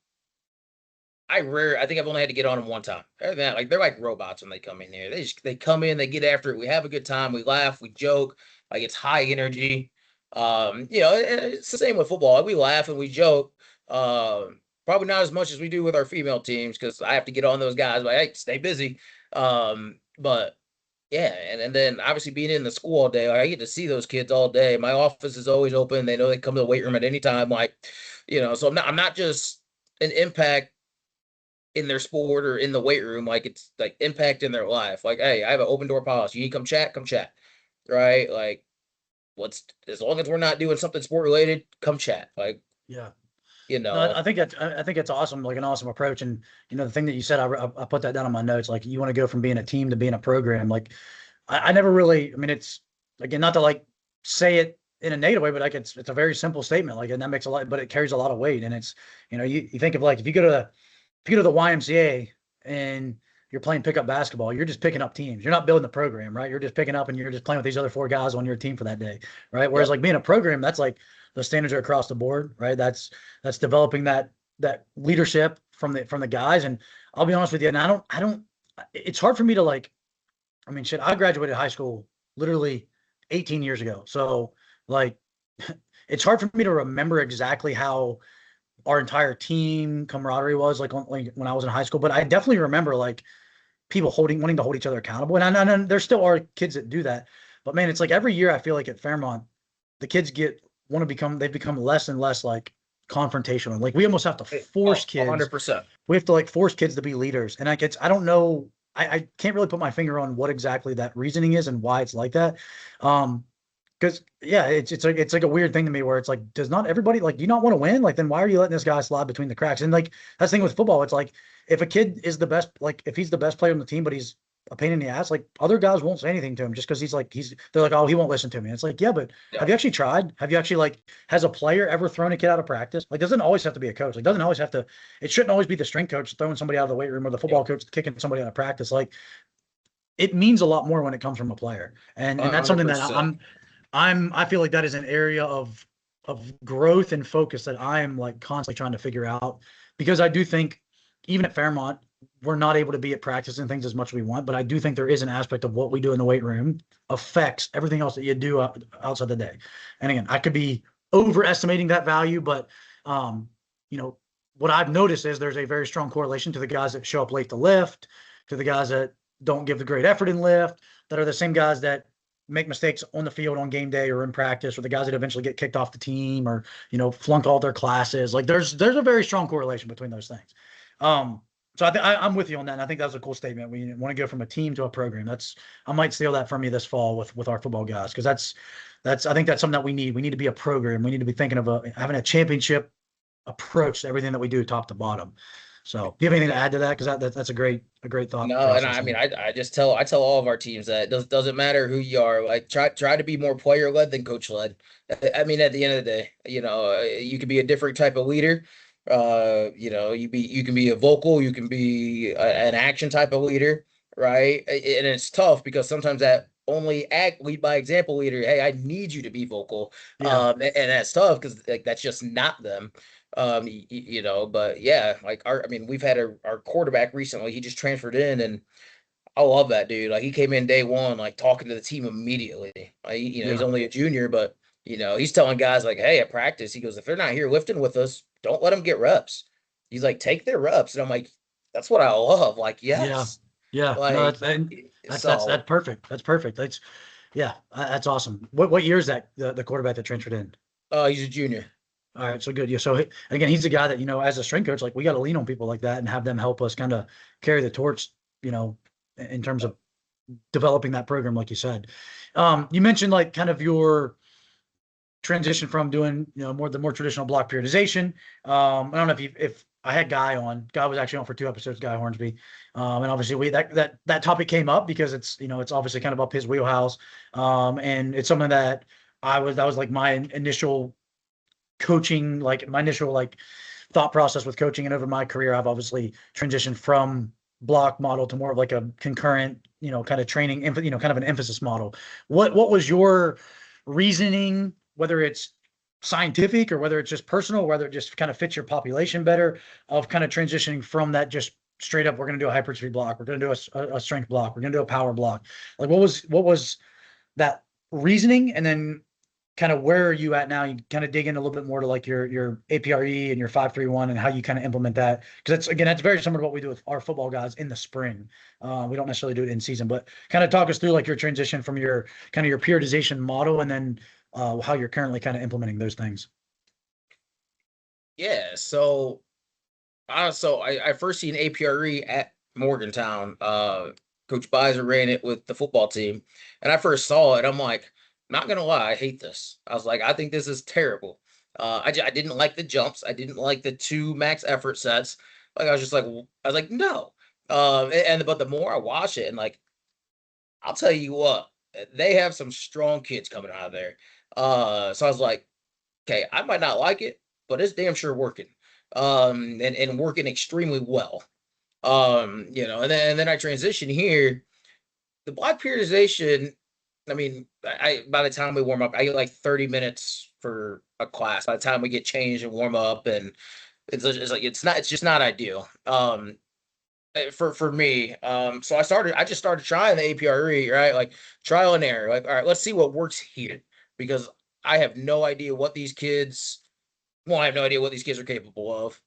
I think I've only had to get on them one time. Other than that, like they're like robots when they come in here. They come in, they get after it. We have a good time. We laugh, we joke. Like it's high energy. It's the same with football. We laugh and we joke. Probably not as much as we do with our female teams because I have to get on those guys. Like, hey, stay busy. But Yeah, and then obviously being in the school all day, like, I get to see those kids all day. My office is always open. They know they come to the weight room at any time. Like, so I'm not just an impact in their sport or in the weight room. Like it's like impact in their life. Like, hey, I have an open door policy. You need to come chat. Right? Like what's as long as we're not doing something sport related, come chat. Like, Yeah. you No, know, I think it's awesome, like an awesome approach. And the thing that you said, I put that down on my notes. Like you want to go from being a team to being a program. Like I never really. I mean, it's again not to like say it in a negative way, but like it's a very simple statement. Like and that makes a lot, but it carries a lot of weight. And it's you think of like if you go to the YMCA and you're playing pickup basketball, you're just picking up teams. You're not building the program, right? You're just picking up and you're just playing with these other four guys on your team for that day, right? Whereas yep. like being a program, that's like the standards are across the board, right? That's developing that leadership from the guys. And I'll be honest with you, and I don't. It's hard for me to like. I mean, shit. I graduated high school literally 18 years ago, so like, it's hard for me to remember exactly how our entire team camaraderie was like when I was in high school. But I definitely remember like people wanting to hold each other accountable. And there still are kids that do that. But man, it's like every year I feel like at Fairmont, the kids they've become less and less like confrontational. Like we almost have to force Oh, kids. 100%. We have to like force kids to be leaders. And I don't know. I can't really put my finger on what exactly that reasoning is and why it's like that. Um, because yeah, it's like a weird thing to me where it's like, does not everybody like do you not want to win? Like then why are you letting this guy slide between the cracks? And like that's the thing with football. It's like if a kid is the best, like if he's the best player on the team, but he's a pain in the ass, like other guys won't say anything to him just because they're like, oh, he won't listen to me. And it's like, yeah, but Yeah. have you actually tried? Have you actually like has a player ever thrown a kid out of practice? Like doesn't always have to be a coach. Like doesn't always have to, it shouldn't always be the strength coach throwing somebody out of the weight room or the Yep. football coach kicking somebody out of practice. Like it means a lot more when it comes from a player. And that's something that 100%. I feel like that is an area of growth and focus that I am like constantly trying to figure out because I do think even at Fairmont we're not able to be at practice and things as much as we want, but I do think there is an aspect of what we do in the weight room affects everything else that you do outside the day. And again, I could be overestimating that value, but um, you know, what I've noticed is there's a very strong correlation to the guys that show up late to lift, to the guys that don't give the great effort in lift, that are the same guys that make mistakes on the field on game day or in practice, or the guys that eventually get kicked off the team or flunk all their classes. Like there's a very strong correlation between those things. So I'm with you on that. And I think that was a cool statement. We want to go from a team to a program. I might steal that from you this fall with our football guys because I think that's something that we need. We need to be a program. We need to be thinking of having a championship approach to everything that we do, top to bottom. So, do you have anything to add to that? Because that's a great thought No, and process I mean, there. I just tell all of our teams that it doesn't matter who you are. Like, try to be more player led than coach led. I mean, at the end of the day, you can be a different type of leader. You can be a vocal, you can be an action type of leader, right? And it's tough because sometimes that only lead by example leader. Hey, I need you to be vocal, Yeah. and that's tough because like that's just not them. But yeah, like I mean, we've had our quarterback recently. He just transferred in, and I love that dude. Like he came in day one, like talking to the team immediately. Like, he's Yeah. only a junior, but he's telling guys like, "Hey, at practice, he goes, if they're not here lifting with us, don't let them get reps." He's like, "Take their reps," and I'm like, "That's what I love." Like, Yeah. yes, Yeah. No, like that's so. perfect. That's perfect. Yeah, that's awesome. What year is that the quarterback that transferred in? He's a junior. All right, so good. Yeah, so again, he's a guy that as a strength coach, like we got to lean on people like that and have them help us kind of carry the torch. In terms of developing that program, like you said. You mentioned like kind of your transition from doing more traditional block periodization. I don't know if I had Guy was actually on for 2 episodes, Guy Hornsby, and obviously we that topic came up because it's obviously kind of up his wheelhouse, and it's something that that was like my initial coaching, like my initial like thought process with coaching. And over my career, I've obviously transitioned from block model to more of like a concurrent, kind of training, kind of an emphasis model. What was your reasoning, whether it's scientific or whether it's just personal, whether it just kind of fits your population better, of kind of transitioning from that just straight up, we're going to do a hypertrophy block, we're going to do a strength block, we're going to do a power block. Like what was that reasoning? And then kind of where are you at now? You kind of dig in a little bit more to like your APRE and your 5-3-1 and how you kind of implement that. Because that's very similar to what we do with our football guys in the spring. We don't necessarily do it in season, but kind of talk us through like your transition from your kind of your periodization model and then how you're currently kind of implementing those things. Yeah. So I first seen APRE at Morgantown. Coach Beiser ran it with the football team, and I first saw it. I'm like, not gonna lie, I hate this. I was like, I think this is terrible. I didn't like the jumps. I didn't like the 2 max effort sets. Like I was just like, I was like, no. But the more I watch it, and like, I'll tell you what, they have some strong kids coming out of there. So I was like, okay, I might not like it, but it's damn sure working. And working extremely well. And then I transition here. The block periodization, I mean, I by the time we warm up, I get like 30 minutes for a class. By the time we get changed and warm up, and it's just not ideal. For me. So I just started trying the APRE, right? Like trial and error. Like, all right, let's see what works here. Because I have no idea what these kids I have no idea what these kids are capable of.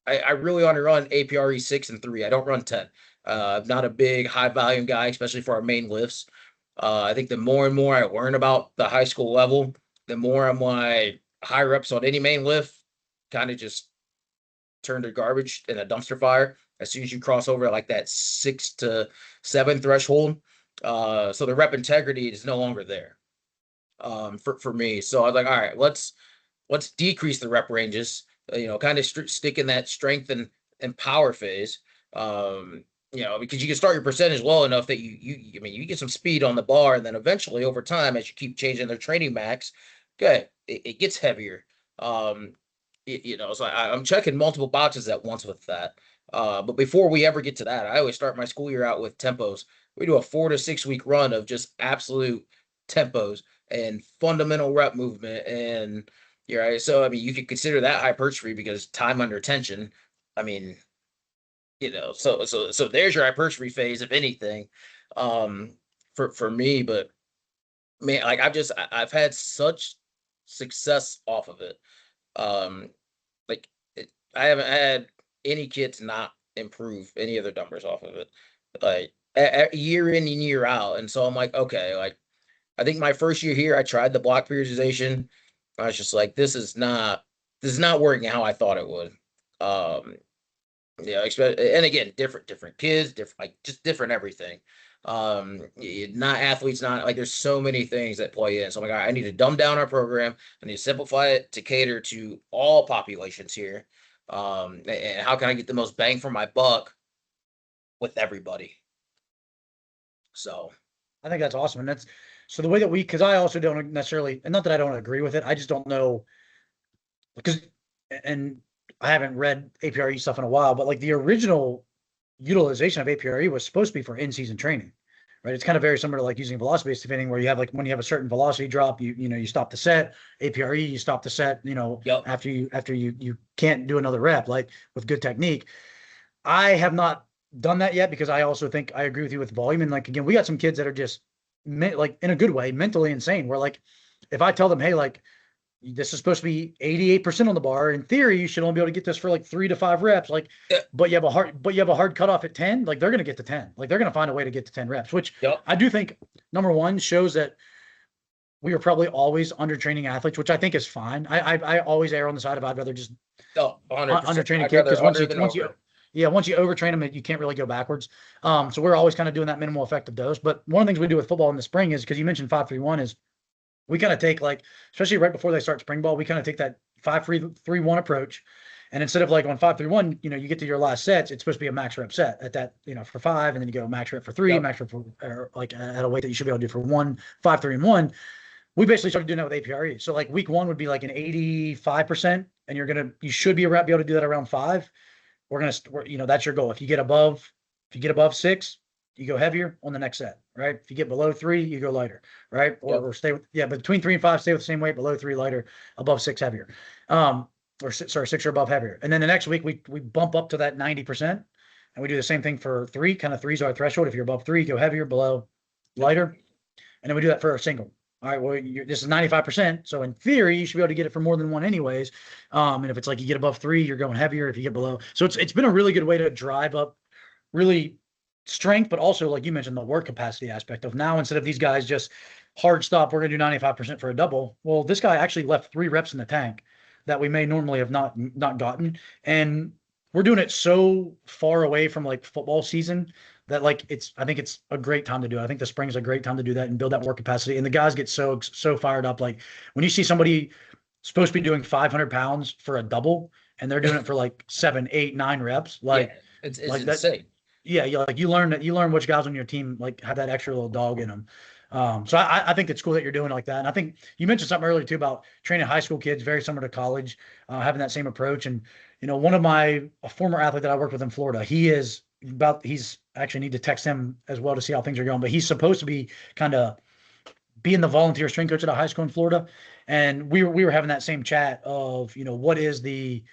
I really want to run APRE 6 and 3. I don't run 10. I'm not a big high volume guy, especially for our main lifts. I think the more and more I learn about the high school level, the more I'm like high reps on any main lift kind of just turn to garbage in a dumpster fire as soon as you cross over like that 6 to 7 threshold. So the rep integrity is no longer there for me. So I was like, all right, let's decrease the rep ranges, kind of stick in that strength and power phase. Because you can start your percentage low enough that you get some speed on the bar, and then eventually over time, as you keep changing their training max, okay, it gets heavier. So I'm checking multiple boxes at once with that. But before we ever get to that, I always start my school year out with tempos. We do a 4 to 6 week run of just absolute tempos and fundamental rep movement. And you're right. So, I mean, you could consider that hypertrophy because time under tension. I mean, so there's your hypertrophy phase, if anything, for me. But man, like I've had such success off of it. Um, like I haven't had any kids not improve any of their numbers off of it, like year in and year out. And so I'm like, okay, like I think my first year here, I tried the block periodization. I was just like, this is not working how I thought it would. Um, and again, different kids, different like just different everything. Not athletes, not like there's so many things that play in. So I'm like, all right, I need to dumb down our program. I need to simplify it to cater to all populations here. And how can I get the most bang for my buck with everybody? So I think that's awesome. And that's so the way that because I also don't necessarily, and not that I don't agree with it, I just don't know because, and I haven't read APRE stuff in a while, but like the original utilization of APRE was supposed to be for in-season training, right? It's kind of very similar to like using velocity-based training where you have like when you have a certain velocity drop, you stop the set. APRE, you stop the set, yep. after you can't do another rep, like with good technique. I have not done that yet because I also think I agree with you with volume. And like, again, we got some kids that are just like in a good way, mentally insane. Where like, if I tell them, hey, like this is supposed to be 88% on the bar, in theory, you should only be able to get this for like 3 to 5 reps. Like, but you have a hard cutoff at 10. Like they're going to get to 10. Like they're going to find a way to get to 10 reps, which Yep. I do think number one shows that we are probably always under training athletes, which I think is fine. I always err on the side of I'd rather just 100%. under train a I'd kid because rather under than over. once you overtrain them, you can't really go backwards. So we're always kind of doing that minimal effective dose. But one of the things we do with football in the spring is because you mentioned 5-3-1 is we kind of take like, especially right before they start spring ball, we kind of take that 5-3-1 approach. And instead of like on 5-3-1, you get to your last sets, it's supposed to be a max rep set at that, for 5, and then you go max rep for 3, Yep. max rep for like at a weight that you should be able to do for 1, 5-3-1. We basically started doing that with APRE. So like week 1 would be like an 85%, and you should be able to do that around 5. That's your goal. If you get above 6, you go heavier on the next set, right? If you get below 3, you go lighter, right? Or stay with, but between 3 and 5, stay with the same weight, below 3, lighter, above 6, heavier. Or 6 or above, heavier. And then the next week we bump up to that 90%, and we do the same thing for 3. Kind of 3 is our threshold. If you're above 3, go heavier, below, lighter. And then we do that for our single. All right, well, this is 95%. So in theory, you should be able to get it for more than one anyways. And if it's like you get above 3, you're going heavier. If you get below, so it's been a really good way to drive up really strength, but also like you mentioned, the work capacity aspect of now instead of these guys just hard stop, we're gonna do 95% for a double. Well, this guy actually left 3 reps in the tank that we may normally have not gotten. And we're doing it so far away from like football season that like I think it's a great time to do it. I think the spring's a great time to do that and build that work capacity. And the guys get so fired up. Like when you see somebody supposed to be doing 500 pounds for a double and they're doing it for like 7, 8, 9 reps, like Yeah, it's like that. insane. Yeah, like you learn which guys on your team like have that extra little dog in them. So I think it's cool that you're doing like that. And I think you mentioned something earlier too about training high school kids, very similar to college, having that same approach. And one of a former athlete that I worked with in Florida, he's actually need to text him as well to see how things are going. But he's supposed to be kind of being the volunteer strength coach at a high school in Florida. And we were having that same chat of, what is the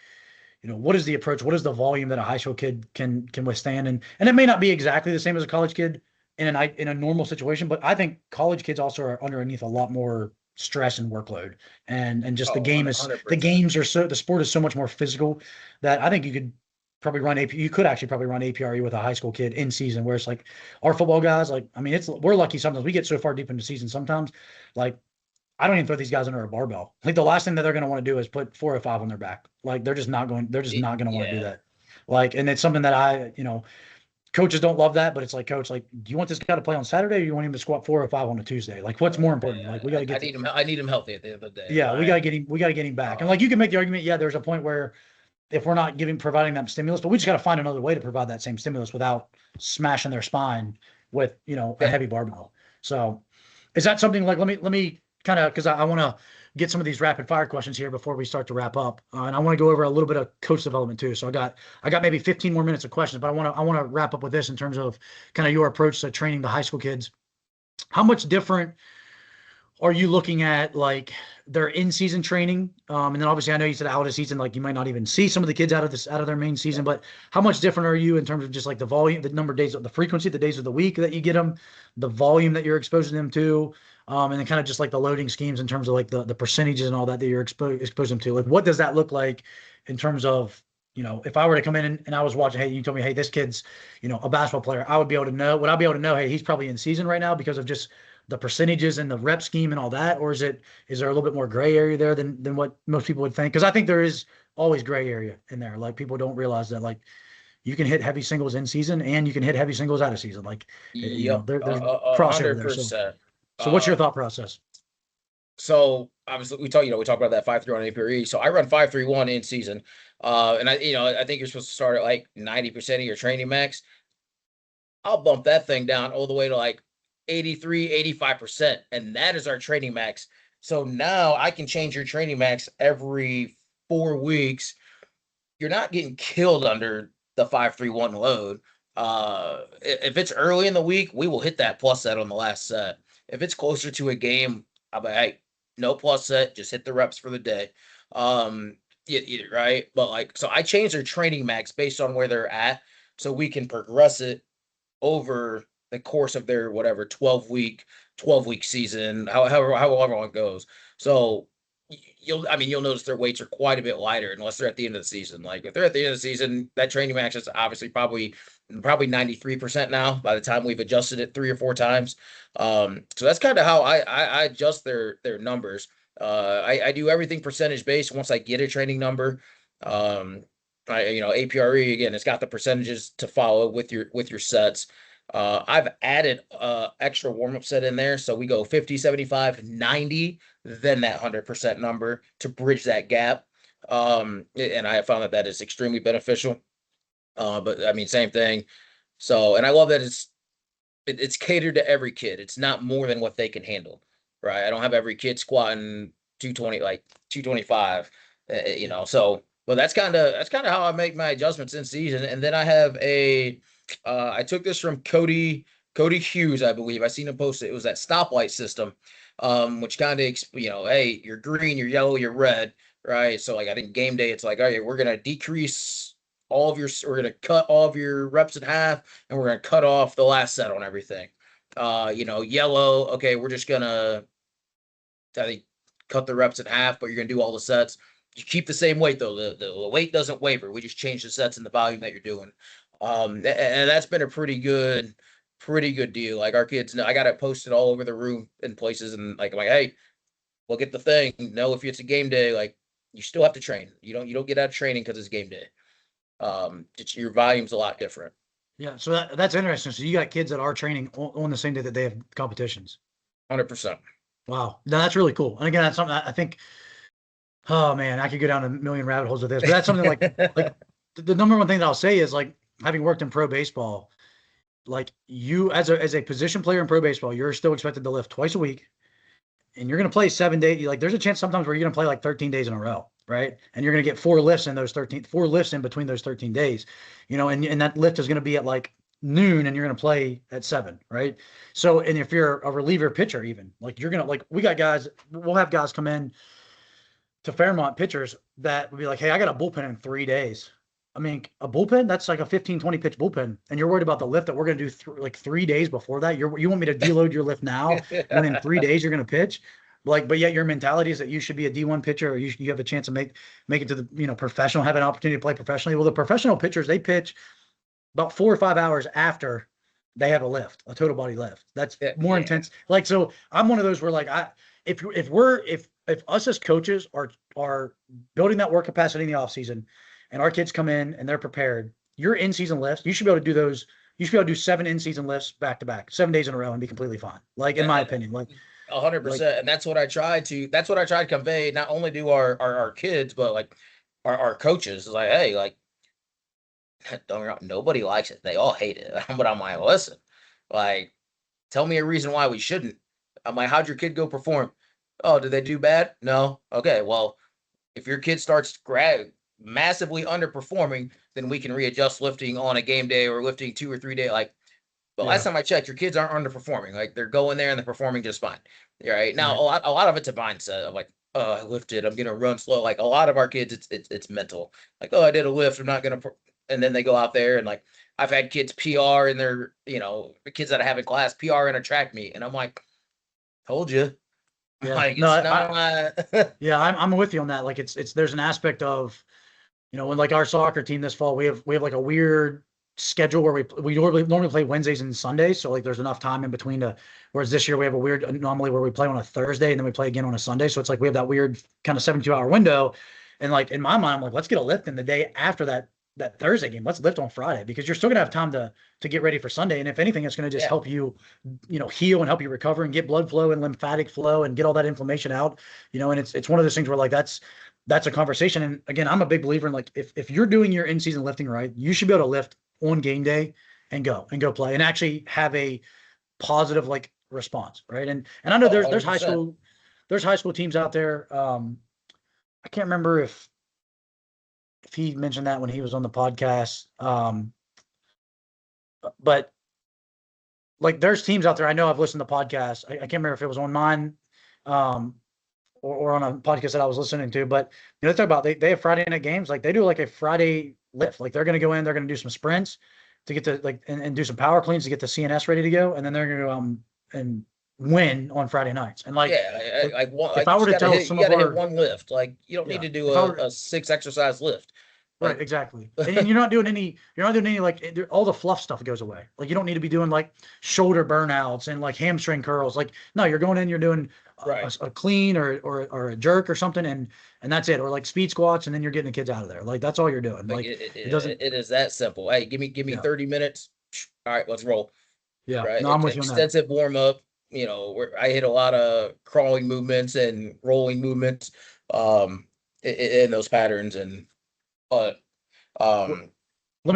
approach? What is the volume that a high school kid can withstand? And it may not be exactly the same as a college kid in a normal situation, but I think college kids also are underneath a lot more stress and workload. And just Oh, the 100%. games the sport is so much more physical that I think you could actually probably run APRE with a high school kid in season, where it's like our football guys, like, I mean, we're lucky sometimes we get so far deep into season sometimes, like I don't even throw these guys under a barbell. Like the last thing that they're going to want to do is put 405 on their back. Like they're just not going to want to do Yeah. that. Like, and it's something that coaches don't love that, but it's like, coach, like, do you want this guy to play on Saturday or do you want him to squat 405 on a Tuesday? Like, what's more important? Like, we got to I get need him. I need him healthy at the end of the day, yeah, right? we got to get him back. And Um, like, you can make the argument, yeah, there's a point where if we're not providing them stimulus, but we just got to find another way to provide that same stimulus without smashing their spine with, a yeah. heavy barbell. So is that something like, let me kind of, cause I want to get some of these rapid fire questions here before we start to wrap up. And I want to go over a little bit of coach development too. So I got maybe 15 more minutes of questions, but I want to wrap up with this in terms of kind of your approach to training the high school kids. How much different are you looking at like their in-season training? And then obviously I know you said out of season, like you might not even see some of the kids out of their main season, but how much different are you in terms of just like the volume, the number of days, the frequency, the days of the week that you get them, the volume that you're exposing them to, and then kind of just like the loading schemes in terms of like the percentages and all that you're exposing them to. Like, what does that look like in terms of, if I were to come in and I was watching, hey, you told me, hey, this kid's, a basketball player, would I be able to know, hey, he's probably in season right now because of just the percentages and the rep scheme and all that? Or is there a little bit more gray area there than what most people would think? Because I think there is always gray area in there. Like people don't realize that like you can hit heavy singles in season and you can hit heavy singles out of season. Like, Yep. there's A crossover there. 100%. So what's your Um, thought process? so obviously we talk about that 5-3 on APRE. So I run 5-3-1 in season. And I think you're supposed to start at like 90% of your training max. I'll bump that thing down all the way to like 83, 85%. And that is our training max. So now I can change your training max every 4 weeks. You're not getting killed under the 5-3-1 load. If it's early in the week, we will hit that plus set on the last set. If it's closer to a game, I'll be, hey, no plus set, just hit the reps for the day. Right. But like, so I change their training max based on where they're at so we can progress it over the course of their whatever 12 week season, however long it goes. So you'll notice their weights are quite a bit lighter unless they're at the end of the season. Like if they're at the end of the season, that training max is obviously probably 93% now by the time we've adjusted it 3 or 4 times. So that's kind of how I adjust their numbers. I do everything percentage based once I get a training number. APRE again, it's got the percentages to follow with your sets. I've added extra warm-up set in there. So we go 50, 75, 90, then that 100% number to bridge that gap. And I have found that is extremely beneficial. But I mean, same thing. So, and I love that it's catered to every kid. It's not more than what they can handle, right? I don't have every kid squatting 220, like 225, so, but that's kind of how I make my adjustments in season. And then I have I took this from Cody Hughes, I believe. I seen him post it. It was that stoplight system, which kind of, hey, you're green, you're yellow, you're red, right? So like, I think game day, it's like, all right, we're going to we're going to cut all of your reps in half and we're going to cut off the last set on everything. Yellow. Okay. We're just going to I think cut the reps in half, but you're gonna do all the sets. You keep the same weight though. The weight doesn't waver. We just change the sets and the volume that you're doing. And that's been a pretty good deal. Like our kids know, I got it posted all over the room in places, and like I'm like, hey, look at the thing. No, if it's a game day, like you still have to train. You don't get out of training because it's game day. Your volume's a lot different. Yeah, so that's interesting. So you got kids that are training on the same day that they have competitions. 100%. Wow, no, that's really cool. And again, that's something I think. Oh man, I could go down a million rabbit holes with this, but that's something like the number one thing that I'll say is like having worked in pro baseball, like you as a position player in pro baseball, you're still expected to lift twice a week, and you're going to play 7 days. Like there's a chance sometimes where you're going to play like 13 days in a row, right? And you're going to get four lifts in between those 13 days, and that lift is going to be at like noon and you're going to play at 7, right? So, and if you're a reliever pitcher, even like you're going to, like, we'll have guys come in to Fairmont, pitchers that would be like, hey, I got a bullpen in 3 days. I mean, a bullpen, that's like a 15, 20 pitch bullpen. And you're worried about the lift that we're going to do like 3 days before that. You want me to deload your lift now when in 3 days you're going to pitch? But yet your mentality is that you should be a D1 pitcher, or you have a chance to make it to the, professional, have an opportunity to play professionally. Well, the professional pitchers, they pitch about 4 or 5 hours after they have a total body lift. That's more intense. Like, so I'm one of those where like, if us as coaches are building that work capacity in the off season, and our kids come in and they're prepared, your in-season lifts, you should be able to do those. You should be able to do 7 in-season lifts back to back, 7 days in a row, and be completely fine. Like, in my opinion, like 100%. And that's what I try to convey. Not only do our kids, but like our coaches is like, hey, like, don't get me wrong, nobody likes it. They all hate it. But I'm like, listen, like, tell me a reason why we shouldn't. I'm like, how'd your kid go perform? Oh, did they do bad? No. Okay. Well, if your kid starts massively underperforming, then we can readjust lifting on a game day or lifting 2 or 3 day. Like, but last time I checked, your kids aren't underperforming. Like, they're going there and they're performing just fine. All right. Now, a lot of it's a mindset of like, oh, I lifted, I'm gonna run slow. Like a lot of our kids, it's mental. Like, oh, I did a lift, I'm not gonna. And then they go out there and like, I've had kids PR in their, the kids that I have in class PR in a track meet, and I'm like, told you. Yeah. Like, No, it's not. yeah, I'm with you on that. Like, there's an aspect of, when like our soccer team this fall, we have like a weird schedule where we normally play Wednesdays and Sundays. So like there's enough time in between whereas this year we have a weird anomaly where we play on a Thursday and then we play again on a Sunday. So it's like we have that weird kind of 72-hour window. And like in my mind, I'm like, let's get a lift in the day after that Thursday game. Let's lift on Friday, because you're still gonna have time to get ready for Sunday. And if anything, it's gonna just help you, heal and help you recover and get blood flow and lymphatic flow and get all that inflammation out. And it's one of those things where like that's a conversation. And again, I'm a big believer in like if you're doing your in-season lifting right, you should be able to lift on game day and go play and actually have a positive like response, right? And I know there's high school teams out there. I can't remember if he mentioned that when he was on the podcast. But like there's teams out there. I know I've listened to podcasts. I can't remember if it was on mine, or on a podcast that I was listening to, but they talk about they have Friday night games. Like they do like a Friday lift. Like they're going to go in, they're going to do some sprints to get to like, and do some power cleans to get the CNS ready to go. And then they're going to go and win on Friday nights. And like, if I were to tell some of our, hit one lift, like you don't need to do a 6 exercise lift. Right, exactly. And you're not doing any like all the fluff stuff goes away. Like you don't need to be doing like shoulder burnouts and like hamstring curls. Like no, you're going in, you're doing a clean or a jerk or something, and that's it. Or like speed squats, and then you're getting the kids out of there. Like that's all you're doing. Like it is that simple. Hey, give me 30 minutes. All right, let's roll. Yeah, right. No, I'm with you on that. Extensive warm up. Where I hit a lot of crawling movements and rolling movements, in those patterns. And but first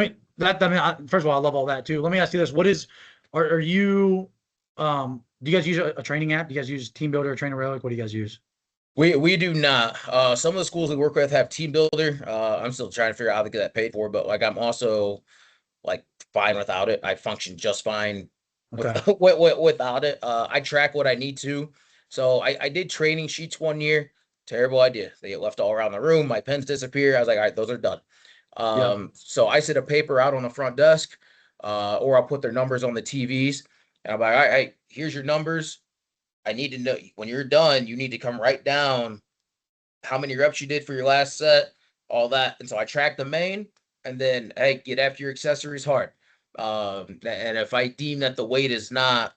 of all, I love all that too. Let me ask you this: are you do you guys use a training app? Do you guys use Team Builder or Trainer Relic? What do you guys use? We do not. Some of the schools we work with have Team Builder. I'm still trying to figure out how to get that paid for, but like I'm also like fine without it. I function just fine without it. I track what I need to. So I did training sheets one year. Terrible idea. They get left all around the room. My pens disappear. I was like, all right, those are done. So I set a paper out on the front desk, or I'll put their numbers on the TVs. And I'm like, all right, here's your numbers. I need to know when you're done, you need to come write down how many reps you did for your last set, all that. And so I track the main, and then, hey, get after your accessories hard. And if I deem that the weight is not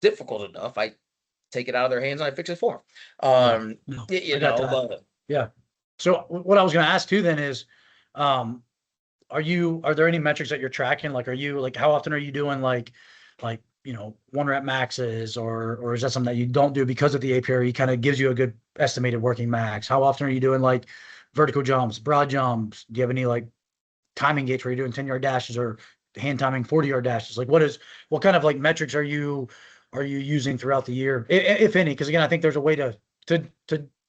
difficult enough, I take it out of their hands and I fix it for them. Yeah. No, You I got know, that. but Yeah. So what I was going to ask too then is, um, are there any metrics that you're tracking? Like, are you like, how often are you doing like, you know, 1 rep maxes, or is that something that you don't do because of the APRE kind of gives you a good estimated working max? How often are you doing like vertical jumps, broad jumps? Do you have any like timing gates where you're doing 10-yard dashes or hand timing 40-yard dashes? Like what kind of like metrics are you using throughout the year, if any? Because again, I think there's a way to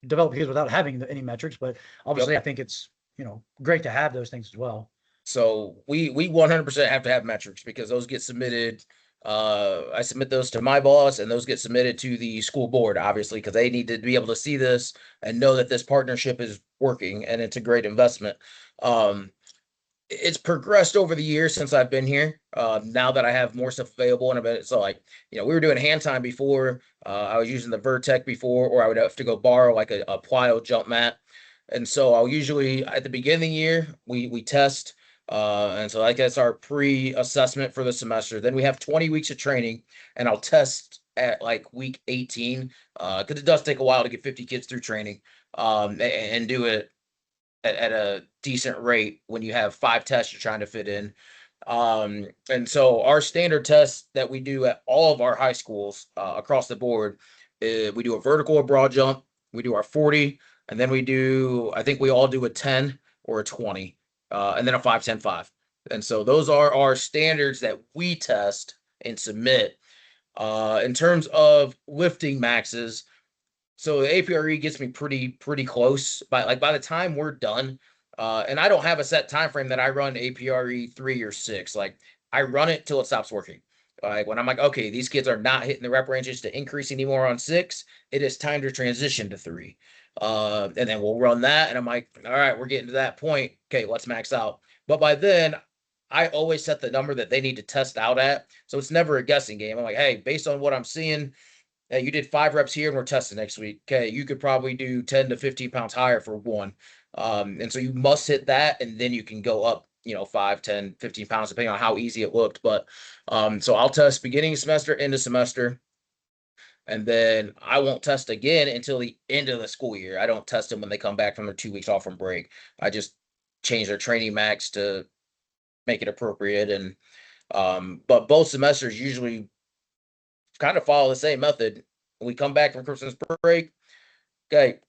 develop kids without having any metrics, but obviously yep. I think it's, you know, great to have those things as well. So we 100% have to have metrics because those get submitted. I submit those to my boss, and those get submitted to the school board, obviously, because they need to be able to see this and know that this partnership is working and it's a great investment. Um, it's progressed over the years since I've been here. Now that I have more stuff available, and so like, you know, we were doing hand time before. I was using the Vertec before, or I would have to go borrow like a plyo jump mat. And so I'll usually at the beginning of the year we test. And so like that's our pre-assessment for the semester. Then we have 20 weeks of training, and I'll test at like week 18. Because it does take a while to get 50 kids through training. And do it at a decent rate when you have 5 tests you're trying to fit in. And so our standard tests that we do at all of our high schools across the board, we do a vertical or broad jump, we do our 40, and then we do, I think we all do a 10 or a 20, and then a 5, 10, 5. And so those are our standards that we test and submit. In terms of lifting maxes, so the APRE gets me pretty close. By the time we're done, and I don't have a set time frame that I run APRE 3 or 6. Like I run it till it stops working. Like when I'm like, okay, these kids are not hitting the rep ranges to increase anymore on 6, it is time to transition to 3. And then we'll run that, and I'm like, all right, we're getting to that point. Okay, let's max out. But by then, I always set the number that they need to test out at. So it's never a guessing game. I'm like, hey, based on what I'm seeing, hey, you did 5 reps here and we're testing next week. Okay, you could probably do 10 to 15 pounds higher for one. And so you must hit that, and then you can go up, you know, 5, 10, 15 pounds, depending on how easy it looked. But so I'll test beginning semester, end of semester, and then I won't test again until the end of the school year. I don't test them when they come back from their 2 weeks off from break. I just change their training max to make it appropriate. And but both semesters usually kind of follow the same method. When we come back from Christmas break, okay,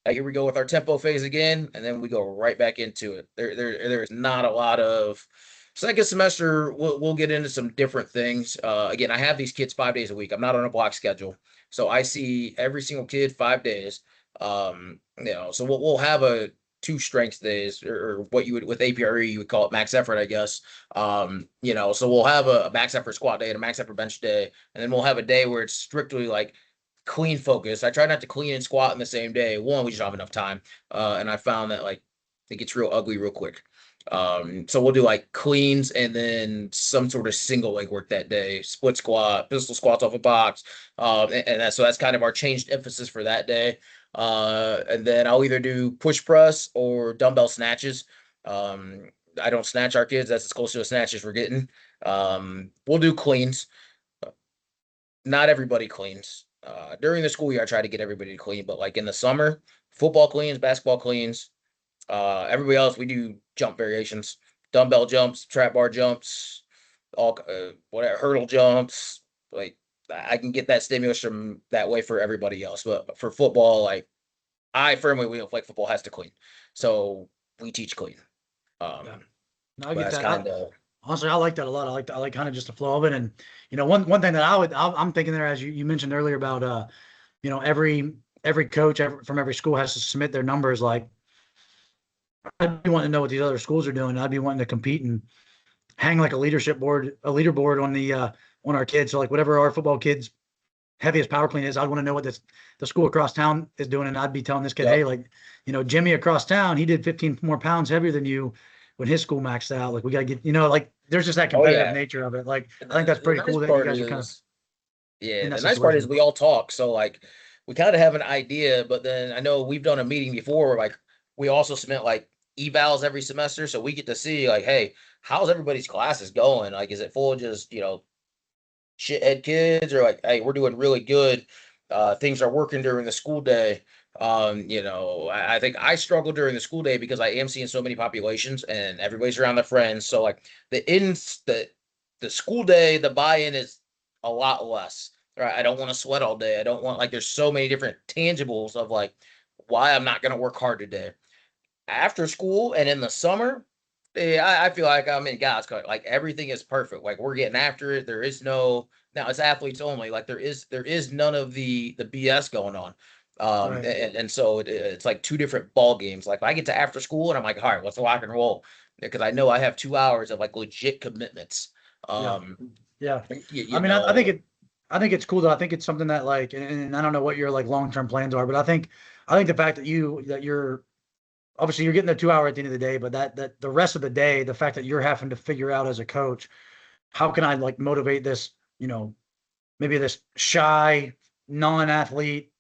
here we go with our tempo phase again, and then we go right back into it. There's not a lot of second semester. We'll get into some different things. Again, I have these kids 5 days a week. I'm not on a block schedule, so I see every single kid 5 days. You know, so we'll have a 2 strength days, or what you would with APRE you would call it max effort, I guess. You know, so we'll have a max effort squat day and a max effort bench day, and then we'll have a day where it's strictly like clean focus. I try not to clean and squat in the same day. One, we just don't have enough time. And I found that like it gets real ugly real quick. So we'll do like cleans and then some sort of single leg work that day, split squat, pistol squats off a box. So that's kind of our changed emphasis for that day. And then I'll either do push press or dumbbell snatches. I don't snatch our kids. That's as close to a snatch as we're getting. We'll do cleans. Not everybody cleans. During the school year, I try to get everybody to clean, but like in the summer, football cleans, basketball cleans. Everybody else, we do jump variations, dumbbell jumps, trap bar jumps, all whatever, hurdle jumps. Like I can get that stimulus from that way for everybody else, but for football, like I firmly believe like football has to clean, so we teach clean. Yeah. No, I But get that's that. kind of Honestly, I like that a lot. I like kind of just the flow of it. And, you know, one thing that I'm thinking there, as you mentioned earlier about, you know, every coach from every school has to submit their numbers. Like I'd be wanting to know what these other schools are doing. I'd be wanting to compete and hang like a leaderboard on on our kids. So like whatever our football kids heaviest power clean is, I'd want to know what the school across town is doing. And I'd be telling this kid, yep. hey, like, you know, Jimmy across town, he did 15 more pounds heavier than you when his school maxed out. Like we got to get, you know, like there's just that Oh competitive yeah. nature of it. Like, And I think that's the pretty nice cool that you part guys are kind of, is Yeah, in that the nice part is situation. we all talk, so like we kind of have an idea, but then I know we've done a meeting before where like we also submit like evals every semester, so we get to see like, hey, how's everybody's classes going? Like, is it full of just, shithead kids, or like, hey, we're doing really good. Things are working during the school day. I think I struggle during the school day because I am seeing so many populations and everybody's around their friends. So like the school day, the buy-in is a lot less. Right. I don't want to sweat all day. I don't want, like, there's so many different tangibles of like why I'm not gonna work hard today. After school and in the summer, yeah, I feel like I'm in God's country. Like everything is perfect. Like we're getting after it. There is no, now it's athletes only. Like there is none of the BS going on. Right. And so it's like two different ball games. Like I get to after school and I'm like, all right, let's rock and roll, because I know I have 2 hours of like legit commitments. Yeah. Um, Yeah. you, I you mean, know, I think it's cool though. I think it's something that like, and I don't know what your like long-term plans are, but I think the fact that you're obviously you're getting the 2 hour at the end of the day, but that the rest of the day, the fact that you're having to figure out as a coach, how can I like motivate this, maybe this shy non-athlete,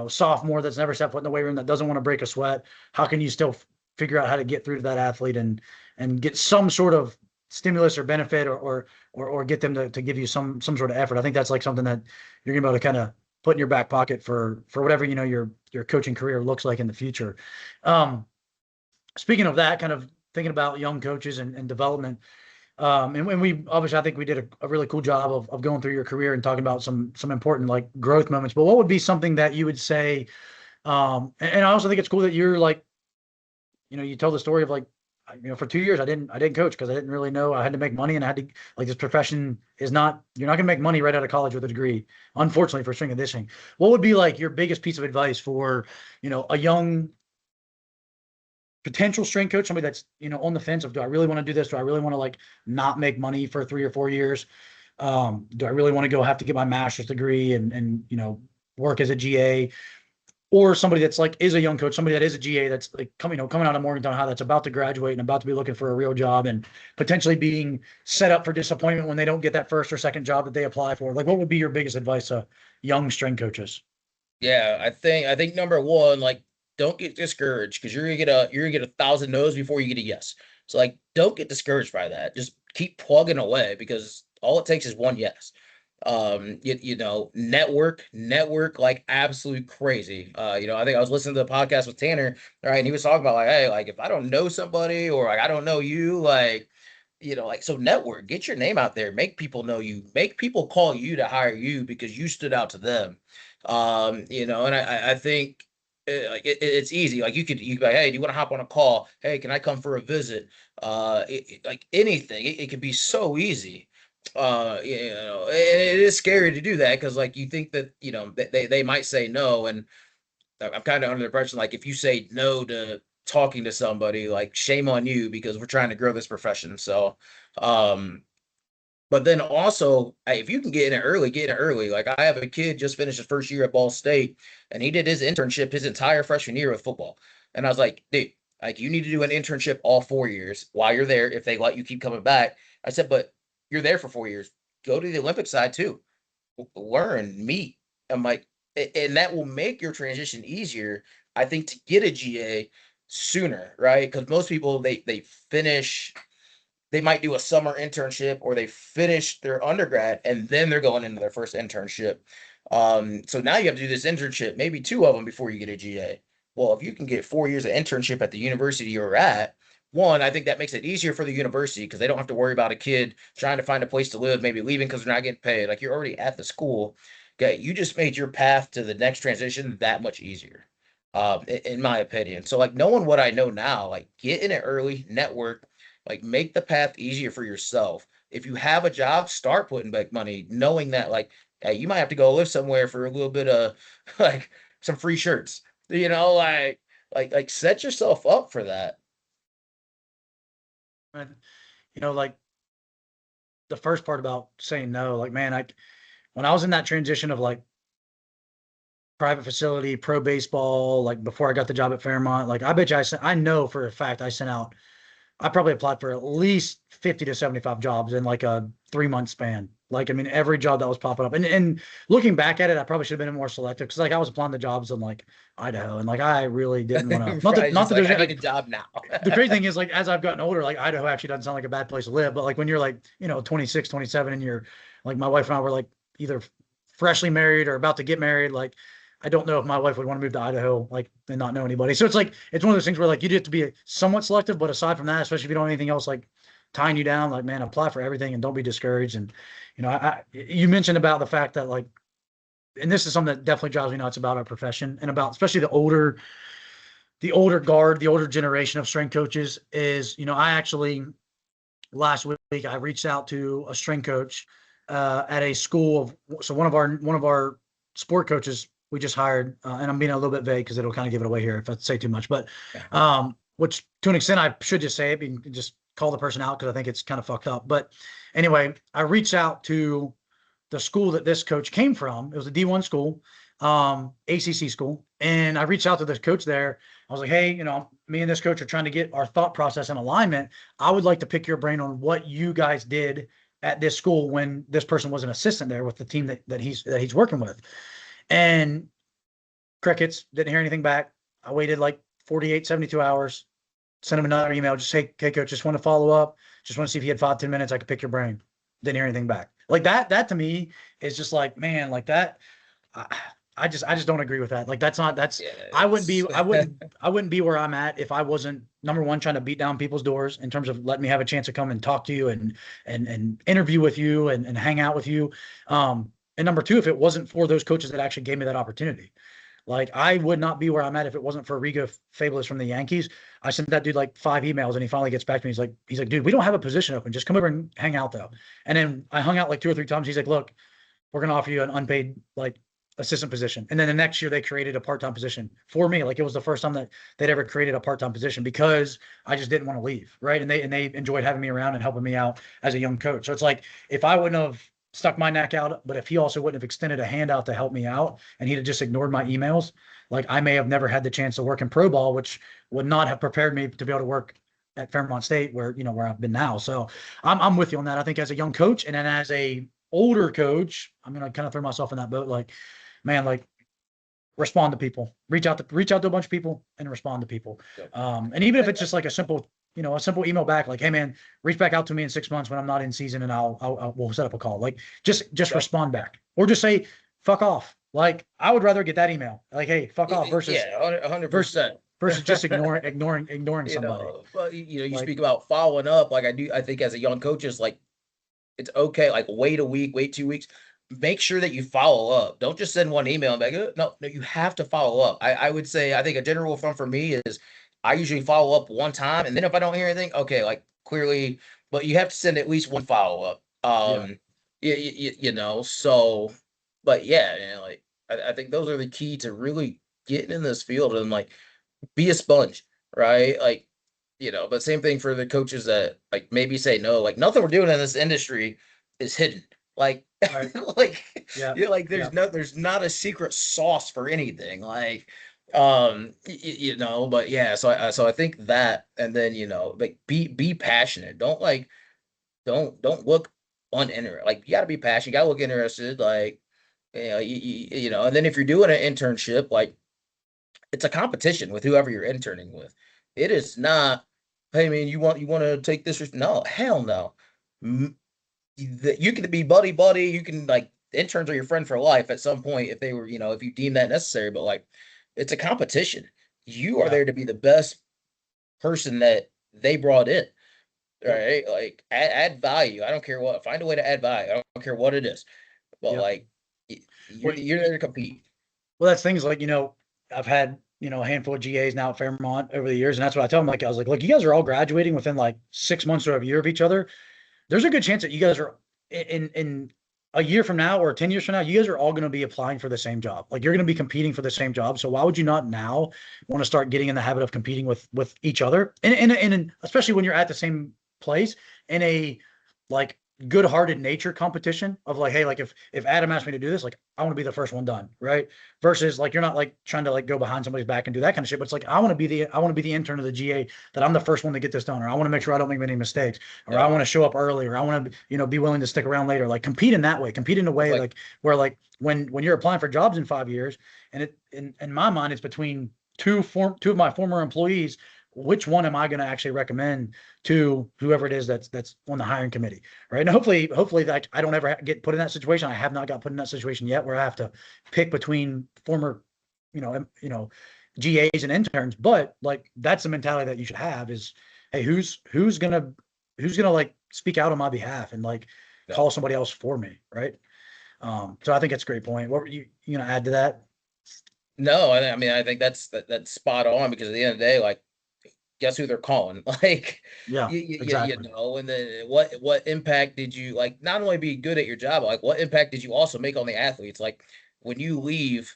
sophomore that's never stepped foot in the weight room, that doesn't want to break a sweat. How can you still figure out how to get through to that athlete and get some sort of stimulus or benefit, or get them to give you some sort of effort? I think that's like something that you're gonna be able to kind of put in your back pocket for whatever, your coaching career looks like in the future. Um, Speaking of that, kind of thinking about young coaches and development, and we obviously, I think we did a really cool job of going through your career and talking about some important like growth moments. But what would be something that you would say? And I also think it's cool that you're like, you told the story of like, for 2 years I didn't coach because I didn't really know. I had to make money, and I had to, like, this profession is not, you're not gonna make money right out of college with a degree, unfortunately, for strength and conditioning. What would be like your biggest piece of advice for, a young potential strength coach, somebody that's, on the fence of, do I really want to do this? Do I really want to like not make money for 3 or 4 years? Do I really want to go have to get my master's degree and work as a GA? Or somebody that's like is a young coach, somebody that is a GA that's like coming out of Morgantown High, that's about to graduate and about to be looking for a real job and potentially being set up for disappointment when they don't get that first or second job that they apply for. Like, what would be your biggest advice to young strength coaches? yeah, I think number one, like, don't get discouraged because you're gonna get 1,000 no's before you get a yes. So like, don't get discouraged by that. Just keep plugging away because all it takes is one yes. Network like absolute crazy. I think I was listening to the podcast with Tanner, right, and he was talking about like, hey, like if I don't know somebody or like I don't know you, like, like, so network, get your name out there, make people know you, make people call you to hire you because you stood out to them. And I think like it's easy. Like you could be like, hey, do you want to hop on a call? Hey, can I come for a visit? Like anything, it could be so easy. And it is scary to do that because like you think that they might say no, and I'm kind of under the impression like if you say no to talking to somebody, like shame on you because we're trying to grow this profession. So, um, but then also, hey, if you can get in it early, get in it early. Like I have a kid just finished his first year at Ball State, and he did his internship his entire freshman year with football. And I was like, dude, like you need to do an internship all 4 years while you're there. If they let you keep coming back, I said, but you're there for 4 years. Go to the Olympic side too. Learn, meet. I'm like, and that will make your transition easier, I think, to get a GA sooner, right? Because most people they finish, they might do a summer internship or they finish their undergrad and then they're going into their first internship. So now you have to do this internship, maybe two of them before you get a GA. Well, if you can get 4 years of internship at the university you're at, one, I think that makes it easier for the university because they don't have to worry about a kid trying to find a place to live, maybe leaving because they're not getting paid. Like you're already at the school. Okay, you just made your path to the next transition that much easier, in my opinion. So like knowing what I know now, like get in it early, network, like make the path easier for yourself. If you have a job, start putting back money, knowing that like, hey, you might have to go live somewhere for a little bit of like some free shirts, like set yourself up for that. And, like the first part about saying no, like, man, when I was in that transition of like private facility, pro baseball, like before I got the job at Fairmont, like I bet you I know for a fact I sent out I probably applied for at least 50 to 75 jobs in like a 3-month span. Like, I mean, every job that was popping up. And looking back at it, I probably should have been more selective because like I was applying to jobs in like Idaho and like I really didn't want to. Right, Not that like, there's I need like a job now. the crazy thing is like as I've gotten older, like Idaho actually doesn't sound like a bad place to live. But like when you're like, 26, 27 and you're like my wife and I were like either freshly married or about to get married, like I don't know if my wife would want to move to Idaho, like, and not know anybody. So it's like, it's one of those things where like you do have to be somewhat selective, but aside from that, especially if you don't have anything else like tying you down, like, man, apply for everything and don't be discouraged. And, you mentioned about the fact that like, and this is something that definitely drives me nuts about our profession and about, especially the older guard, the older generation of strength coaches is, I actually last week, I reached out to a strength coach, at a school so one of our sport coaches we just hired, and I'm being a little bit vague because it'll kind of give it away here if I say too much, but which to an extent I should just say it, and just call the person out because I think it's kind of fucked up. But anyway, I reached out to the school that this coach came from. It was a D1 school, ACC school, and I reached out to this coach there. I was like, hey, me and this coach are trying to get our thought process in alignment. I would like to pick your brain on what you guys did at this school when this person was an assistant there with the team that he's working with. And crickets, didn't hear anything back. I waited like 48, 72 hours, sent him another email, just say, hey coach, just want to follow up. Just want to see if you had 5-10 minutes. I could pick your brain. Didn't hear anything back. Like that to me is just like, man, like that. I just don't agree with that. Like I wouldn't be where I'm at if I wasn't, number one, trying to beat down people's doors in terms of letting me have a chance to come and talk to you and interview with you and hang out with you. And number two, if it wasn't for those coaches that actually gave me that opportunity, like I would not be where I'm at if it wasn't for Rigo Fabulous from the Yankees. I sent that dude like 5 emails and he finally gets back to me. He's like, dude, we don't have a position open. Just come over and hang out though. And then I hung out like 2 or 3 times. He's like, look, we're going to offer you an unpaid like assistant position. And then the next year they created a part-time position for me. Like it was the first time that they'd ever created a part-time position because I just didn't want to leave. Right. And they enjoyed having me around and helping me out as a young coach. So it's like, if I wouldn't have stuck my neck out, but if he also wouldn't have extended a hand out to help me out and he'd have just ignored my emails, like I may have never had the chance to work in pro ball, which would not have prepared me to be able to work at Fairmont State where I've been now. So I'm with you on that. I think as a young coach and then as a older coach, I'm going to kind of throw myself in that boat. Like, man, like respond to people, reach out to a bunch of people and respond to people. Yep. And even if it's just like a simple email back, like, hey man, reach back out to me in 6 months when I'm not in season and we'll set up a call. Like just respond back or just say, fuck off. Like I would rather get that email like, hey, fuck off versus 100%. Versus just ignoring somebody. Well, you speak about following up. Like I think as a young coach is like, it's okay. Like wait a week, wait 2 weeks. Make sure that you follow up. Don't just send one email and be like, no, you have to follow up. I would say, I think a general rule for me is I usually follow up one time. And then if I don't hear anything, okay, like clearly, but you have to send at least one follow up. So, but yeah, like I think those are the key to really getting in this field and like be a sponge, right? Like, but same thing for the coaches that like maybe say no, like nothing we're doing in this industry is hidden. Like, Right. like, Yeah. There's not a secret sauce for anything. Like, but yeah, so I think that, and then, like be passionate. Don't look uninterested. Like you gotta be passionate. You gotta look interested. Like, and then if you're doing an internship, like it's a competition with whoever you're interning with. It is not, hey man, you want to take this? No, hell no. You can be buddy. You can like interns are your friend for life at some point if they were, if you deem that necessary. But like, it's a competition. You are there to be the best person that they brought in, right? Like add value. I don't care what. Find a way to add value. I don't care what it is. But like, you're there to compete. Well, that's things like I've had a handful of GAs now at Fairmont over the years, and that's what I tell them. Like I was like, look, you guys are all graduating within like 6 months or a year of each other. There's a good chance that you guys are in a year from now or 10 years from now, you guys are all going to be applying for the same job. Like you're going to be competing for the same job. So why would you not now want to start getting in the habit of competing with each other? And especially when you're at the same place in a like good-hearted nature competition of like, hey, like if Adam asked me to do this, like I want to be the first one done, right? Versus like you're not like trying to like go behind somebody's back and do that kind of shit. But it's like I want to be the intern of the GA that I'm the first one to get this done, or I want to make sure I don't make any mistakes, or I Yeah. want to show up early, or I want to be willing to stick around later. Like compete in that way, compete in a It's way like, like where like when you're applying for jobs in 5 years, and it in my mind it's between two of my former employees. Which one am I going to actually recommend to whoever it is that's on the hiring committee, right? And hopefully that I don't ever get put in that situation. I have not got put in that situation yet where I have to pick between former, GAs and interns. But like that's the mentality that you should have is, hey, who's gonna like speak out on my behalf and like yeah. call somebody else for me, right? So I think that's a great point. What were you gonna add to that? No, I mean, I think that's spot on because at the end of the day, like, guess who they're calling? Like, Yeah, you exactly. know, and then what impact did you like not only be good at your job, like what impact did you also make on the athletes? Like when you leave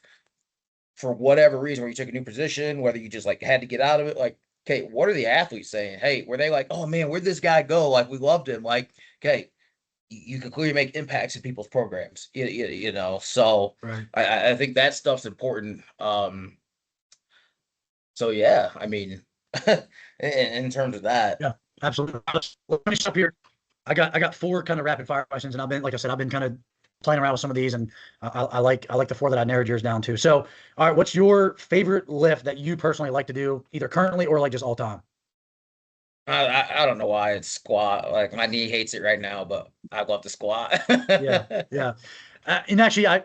for whatever reason, where you took a new position, whether you just like had to get out of it, like, okay, what are the athletes saying? Hey, were they like, oh man, where'd this guy go? Like we loved him. Like, okay, you can clearly make impacts in people's programs. You know, so Right. I think that stuff's important. So yeah, I mean, in terms of that, Yeah, absolutely. Let me stop here. I got four kind of rapid fire questions, and I've been, like I said, I've been kind of playing around with some of these, and I like the four that I narrowed yours down to. So, all right, what's your favorite lift that you personally like to do, either currently or like just all time? I don't know why it's squat. Like my knee hates it right now, but I love to squat. Yeah, yeah. And actually, I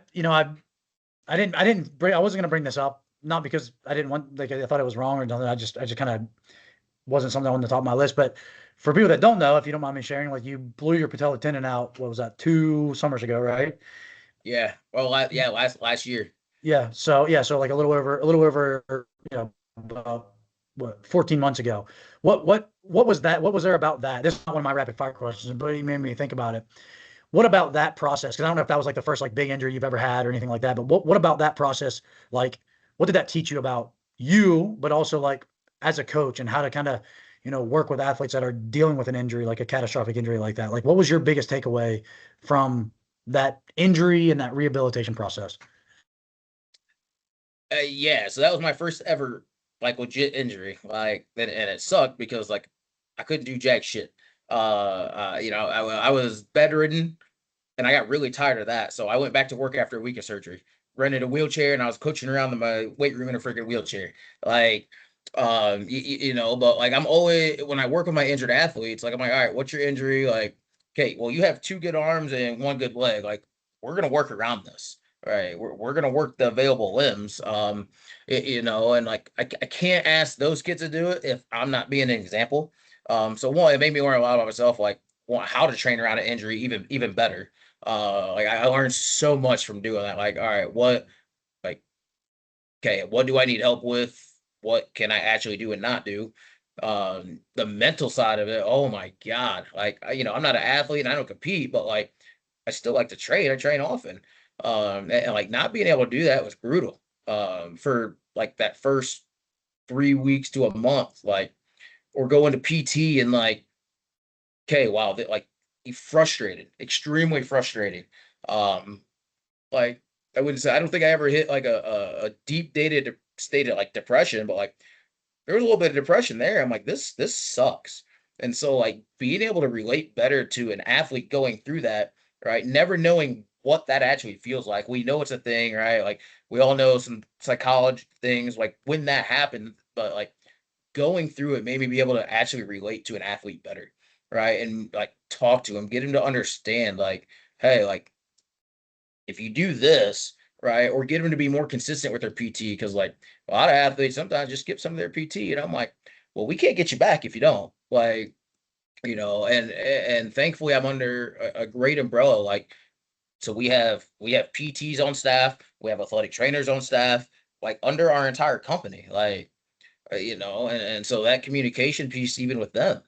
wasn't gonna bring this up, not because I didn't want, like I thought it was wrong or nothing. I just kind of wasn't something on the top of my list. But for people that don't know, if you don't mind me sharing, like you blew your patella tendon out. What was that? 2 summers ago, right? Yeah. Well, yeah, last year. Yeah. So like a little over, about what, 14 months ago. What was that? What was there about that? This is not one of my rapid fire questions, but it made me think about it. What about that process? Because I don't know if that was like the first like big injury you've ever had or anything like that. But what about that process? Like, what did that teach you about you, but also like as a coach and how to kind of work with athletes that are dealing with an injury, like a catastrophic injury like that? Like, what was your biggest takeaway from that injury and that rehabilitation process? Yeah, so that was my first ever like legit injury. Like, and it sucked because like I couldn't do jack shit. I was bedridden and I got really tired of that. So I went back to work after a week of surgery, rented a wheelchair, and I was coaching around in my weight room in a freaking wheelchair. Like, but like I'm always when I work with my injured athletes, like I'm like, all right, what's your injury? Like, okay, well, you have two good arms and one good leg. Like, we're gonna work around this. Right, we're gonna work the available limbs, and like I can't ask those kids to do it if I'm not being an example. So one, it made me learn a lot about myself, like how to train around an injury even better. Like I learned so much from doing that. Like, all right, like, okay, what do I need help with? What can I actually do and not do? The mental side of it, oh my God. Like, I'm not an athlete and I don't compete, but like I still like to train. I train often. And like not being able to do that was brutal. For like that first 3 weeks to a month, like, or going to PT and like, okay, wow, like frustrated, extremely frustrating. Um, like I wouldn't say I don't think I ever hit like a deep dated state of like depression, but like there was a little bit of depression there. I'm like, this sucks. And so like being able to relate better to an athlete going through that, right? Never knowing what that actually feels like. We know it's a thing, right? Like we all know some psychology things, like when that happened, but like going through it made me be able to actually relate to an athlete better, right? And like talk to him, get him to understand, like, hey, like if you do this, right, or get them to be more consistent with their PT, because like a lot of athletes sometimes just skip some of their PT, and I'm like, well, we can't get you back if you don't, like, and thankfully I'm under a great umbrella, like, so we have PTs on staff, we have athletic trainers on staff, like under our entire company, like, and so that communication piece even with them.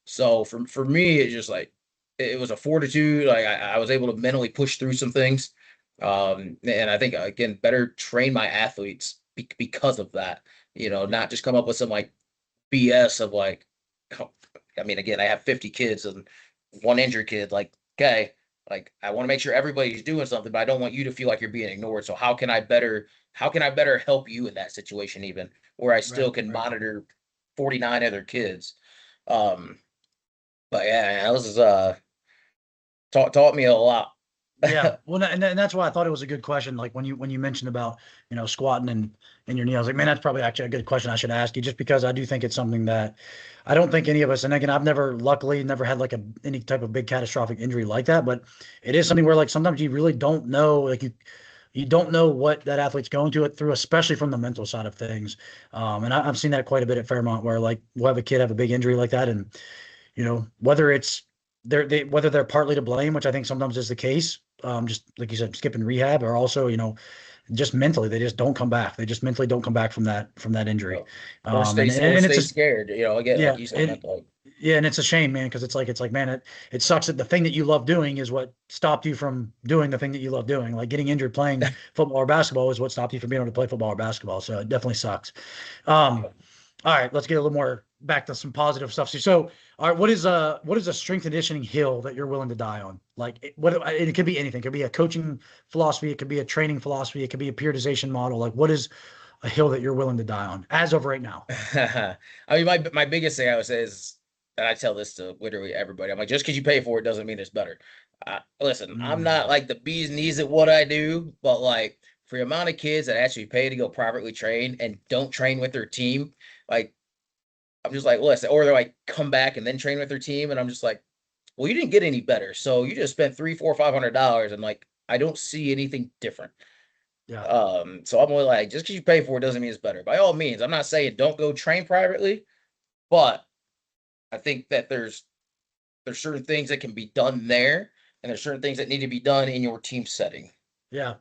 So for me, it's just like it was a fortitude. Like I was able to mentally push through some things, and I think again better train my athletes because of that. Not just come up with some like BS of like, oh, I mean, again, I have 50 kids, and one injured kid. Like, okay, like I want to make sure everybody's doing something, but I don't want you to feel like you're being ignored. So how can I better help you in that situation, even where I still Right. can Right. monitor 49 other kids. Um, but yeah, that was taught me a lot. Yeah, well, and that's why I thought it was a good question. Like when you mentioned about squatting and your knee, I was like, man, that's probably actually a good question I should ask you, just because I do think it's something that I don't think any of us. And again, I've luckily, never had like any type of big catastrophic injury like that. But it is something where like sometimes you really don't know, like you don't know what that athlete's going to it through, especially from the mental side of things. And I've seen that quite a bit at Fairmont, where like we'll have a kid have a big injury like that, and whether it's whether they're partly to blame, which I think sometimes is the case, just like you said, skipping rehab, or also, just mentally, they just don't come back. They just mentally don't come back from that injury. Or And and it's stay a scared. Again, yeah, like you said, and mental. yeah, and it's a shame, man, because it's like, man, it sucks that the thing that you love doing is what stopped you from doing the thing that you love doing. Like getting injured playing football or basketball is what stopped you from being able to play football or basketball. So it definitely sucks. Um, all right, let's get a little more back to some positive stuff. So, all right, what is a strength and conditioning hill that you're willing to die on? Like it could be anything. It could be a coaching philosophy, it could be a training philosophy, it could be a periodization model. Like what is a hill that you're willing to die on as of right now? I mean, my biggest thing I would say is, and I tell this to literally everybody, I'm like, just because you pay for it doesn't mean it's better. Listen, I'm not Mm, like the bee's knees at what I do, but like for the amount of kids that actually pay to go privately train and don't train with their team, like I'm just like, listen, or they're like come back and then train with their team, and I'm just like, well, you didn't get any better, so you just spent three, four, $500, and like I don't see anything different. yeah, So I'm really like, just because you pay for it doesn't mean it's better. By all means, I'm not saying don't go train privately, but I think that there's certain things that can be done there, and there's certain things that need to be done in your team setting. yeah.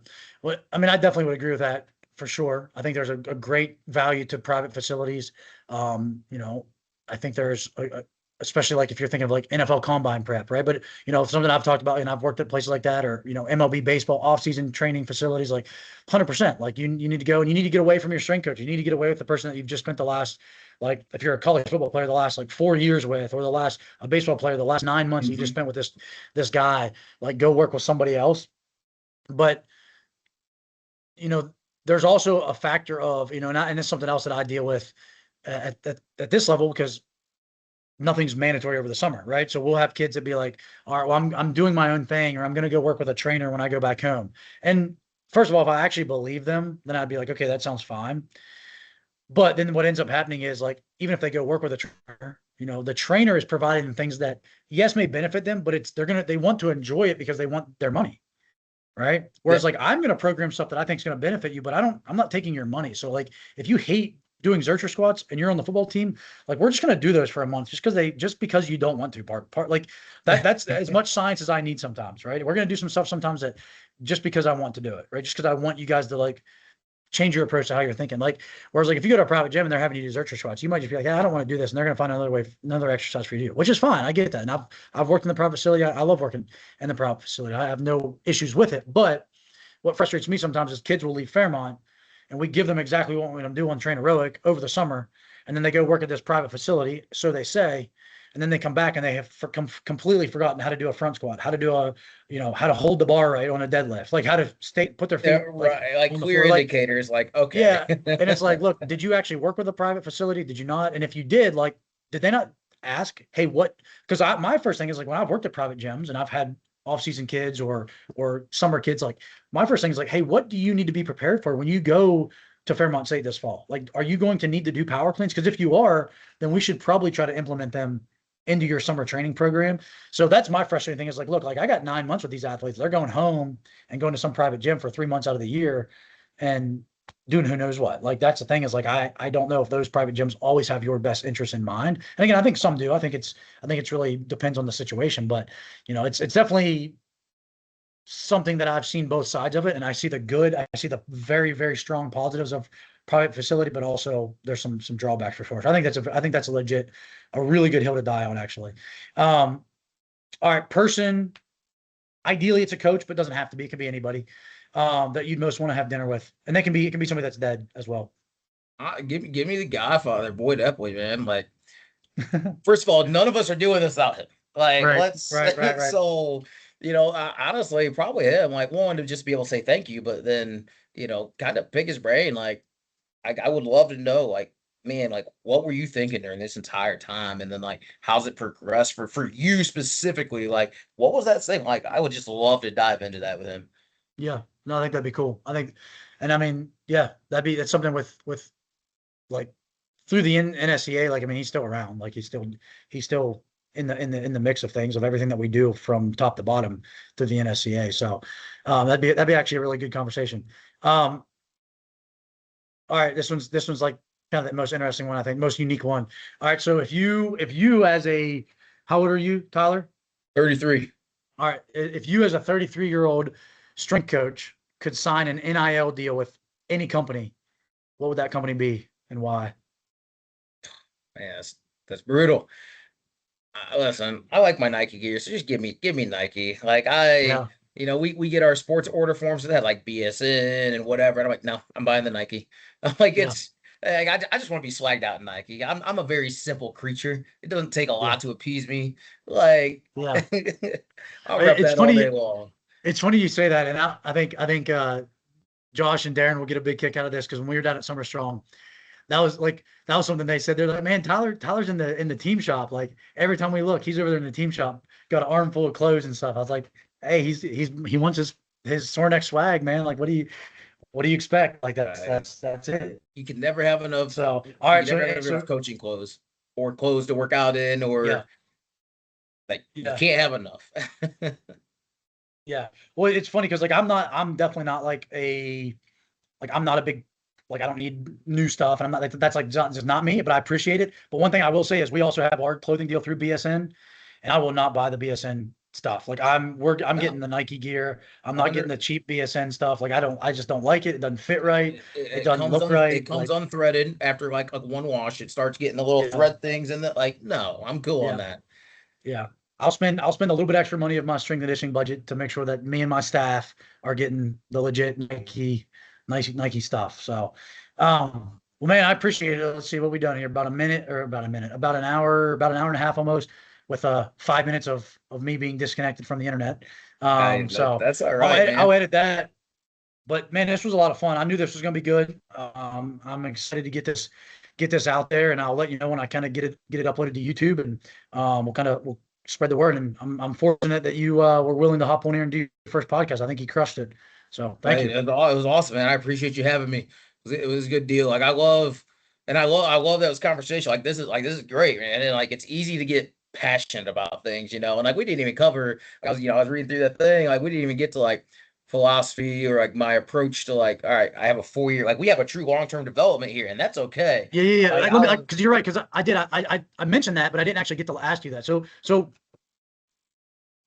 Well, I mean, I definitely would agree with that for sure. I think there's a great value to private facilities. I think there's especially like if you're thinking of like NFL combine prep, right? But something I've talked about, and I've worked at places like that, or MLB baseball off-season training facilities, like 100%. Like you need to go and you need to get away from your strength coach. You need to get away with the person that you've just spent the last, like if you're a college football player, the last like 4 years with, or a baseball player, the last 9 months that you just Mhm. spent with this guy. Like go work with somebody else. But you know, there's also a factor of, and it's something else that I deal with at this level, because nothing's mandatory over the summer, right? So we'll have kids that be like, all right, well, I'm doing my own thing, or I'm going to go work with a trainer when I go back home. And first of all, if I actually believe them, then I'd be like, okay, that sounds fine. But then what ends up happening is, like, even if they go work with a trainer, the trainer is providing them things that yes may benefit them, but they want to enjoy it because they want their money. Right. Yeah, Whereas like I'm going to program stuff that I think is going to benefit you, but I'm not taking your money. So like if you hate doing Zercher squats and you're on the football team, like we're just going to do those for a month just because you don't want to part like that's as much science as I need sometimes. Right. We're going to do some stuff sometimes that just because I want to do it. Right. Just because I want you guys to like change your approach to how you're thinking. Like, whereas like if you go to a private gym and they're having you do Zercher squats, you might just be like, yeah, I don't want to do this. And they're going to find another way, another exercise for you to do, which is fine. I get that. And I've worked in the private facility. I love working in the private facility. I have no issues with it. But what frustrates me sometimes is kids will leave Fairmont and we give them exactly what we want them to do on train aerobic over the summer. And then they go work at this private facility, so they say, and then they come back and they have completely forgotten how to do a front squat, how to do how to hold the bar right on a deadlift, like how to put their yeah, feet like right. Like on the clear floor. Like, indicators, like okay. yeah. And it's like, look, did you actually work with a private facility? Did you not? And if you did, like, did they not ask, hey, what? Because my first thing is like when I've worked at private gyms and I've had off-season kids or summer kids, like my first thing is like, hey, what do you need to be prepared for when you go to Fairmont State this fall? Like, are you going to need to do power cleans? Because if you are, then we should probably try to implement them into your summer training program. So that's my frustrating thing is like, look, like I got 9 months with these athletes. They're going home and going to some private gym for 3 months out of the year and doing who knows what. Like that's the thing is like I don't know if those private gyms always have your best interest in mind. And again, I think some do. I think it's really depends on the situation, but it's definitely something that I've seen both sides of it, and I see the good. I see the very very strong positives of private facility, but also there's some drawbacks for sure. So I think that's a really good hill to die on actually. Um, all right, person. Ideally, it's a coach, but it doesn't have to be. It can be anybody that you'd most want to have dinner with, and it can be somebody that's dead as well. Give me the Godfather, Boyd Epley, man. Like, first of all, none of us are doing this without him. Like, Right, let's right. so honestly, probably him. Like, one to just be able to say thank you, but then kind of pick his brain. Like, I would love to know, like, man, like, what were you thinking during this entire time? And then, like, how's it progressed for you specifically? Like, what was that thing? Like, I would just love to dive into that with him. Yeah. No, I think that'd be cool. I think, and I mean, yeah, that's something with like through the NSCA. Like, I mean, he's still around. Like, he's still in the mix of things of everything that we do from top to bottom through the NSCA. So, that'd be actually a really good conversation. Um, all right, this one's like kind of the most interesting one, I think, most unique one. All right, so if you as a, how old are you, Tyler? 33. All right, if you as a 33-year-old strength coach could sign an NIL deal with any company, what would that company be and why? Man, that's brutal. Listen, I like my Nike gear, so just give me Nike. Like Yeah, we get our sports order forms that have like BSN and whatever. And I'm like, no, I'm buying the Nike. I'm like, yeah, I just want to be swagged out in Nike. I'm a very simple creature. It doesn't take a yeah, lot to appease me. Like, yeah. I'll rep It's that all day funny. long. It's funny you say that, and I think Josh and Darren will get a big kick out of this because when we were down at Summer Strong, that was something they said. They're like, man, Tyler's in the team shop. Like every time we look, he's over there in the team shop, got an armful of clothes and stuff. I was like, hey, he wants his sore neck swag, man. Like, what do you expect? Like that's Right. that's that's it. You can never have enough. So all You right, can never so have enough so coaching clothes or clothes to work out in, yeah, or like you yeah, can't have enough. yeah. Well, it's funny because like I'm definitely not I'm not a big, like I don't need new stuff, and I'm not, that's like just not me. But I appreciate it. But one thing I will say is we also have our clothing deal through BSN, and I will not buy the BSN stuff. Like I'm No, getting the Nike gear. I'm not getting 100. the cheap BSN stuff. Like I just don't like it. It doesn't fit right. It It doesn't comes look on. It right. comes Like unthreaded after like a one wash. It starts getting the little yeah, thread things in the like. No, I'm cool on yeah, that. yeah. I'll spend a little bit extra money of my strength conditioning budget to make sure that me and my staff are getting the legit Nike stuff. So, well, man, I appreciate it. Let's see what we done here. About an hour and a half almost, with 5 minutes of me being disconnected from the internet. Hey, So that's all I'll right, edit, I'll man. edit that. But man, this was a lot of fun. I knew this was going to be good. I'm excited to get this out there, and I'll let you know when I kind of get it uploaded to YouTube, and we'll spread the word. And I'm fortunate that you were willing to hop on here and do your first podcast. I think you crushed it. So thank Hey, you. it was awesome, man. I appreciate you having me. It was a good deal. Like I love that was conversation. Like this is great, man. And like it's easy to get passionate about things, And like we didn't even cover. I was reading through that thing. Like we didn't even get to like philosophy or like my approach to like. All right, I have a 4 year. Like we have a true long term development here, and that's okay. Yeah, yeah, yeah. Like Let me, I because you're right. Because I mentioned that, but I didn't actually get to ask you that. So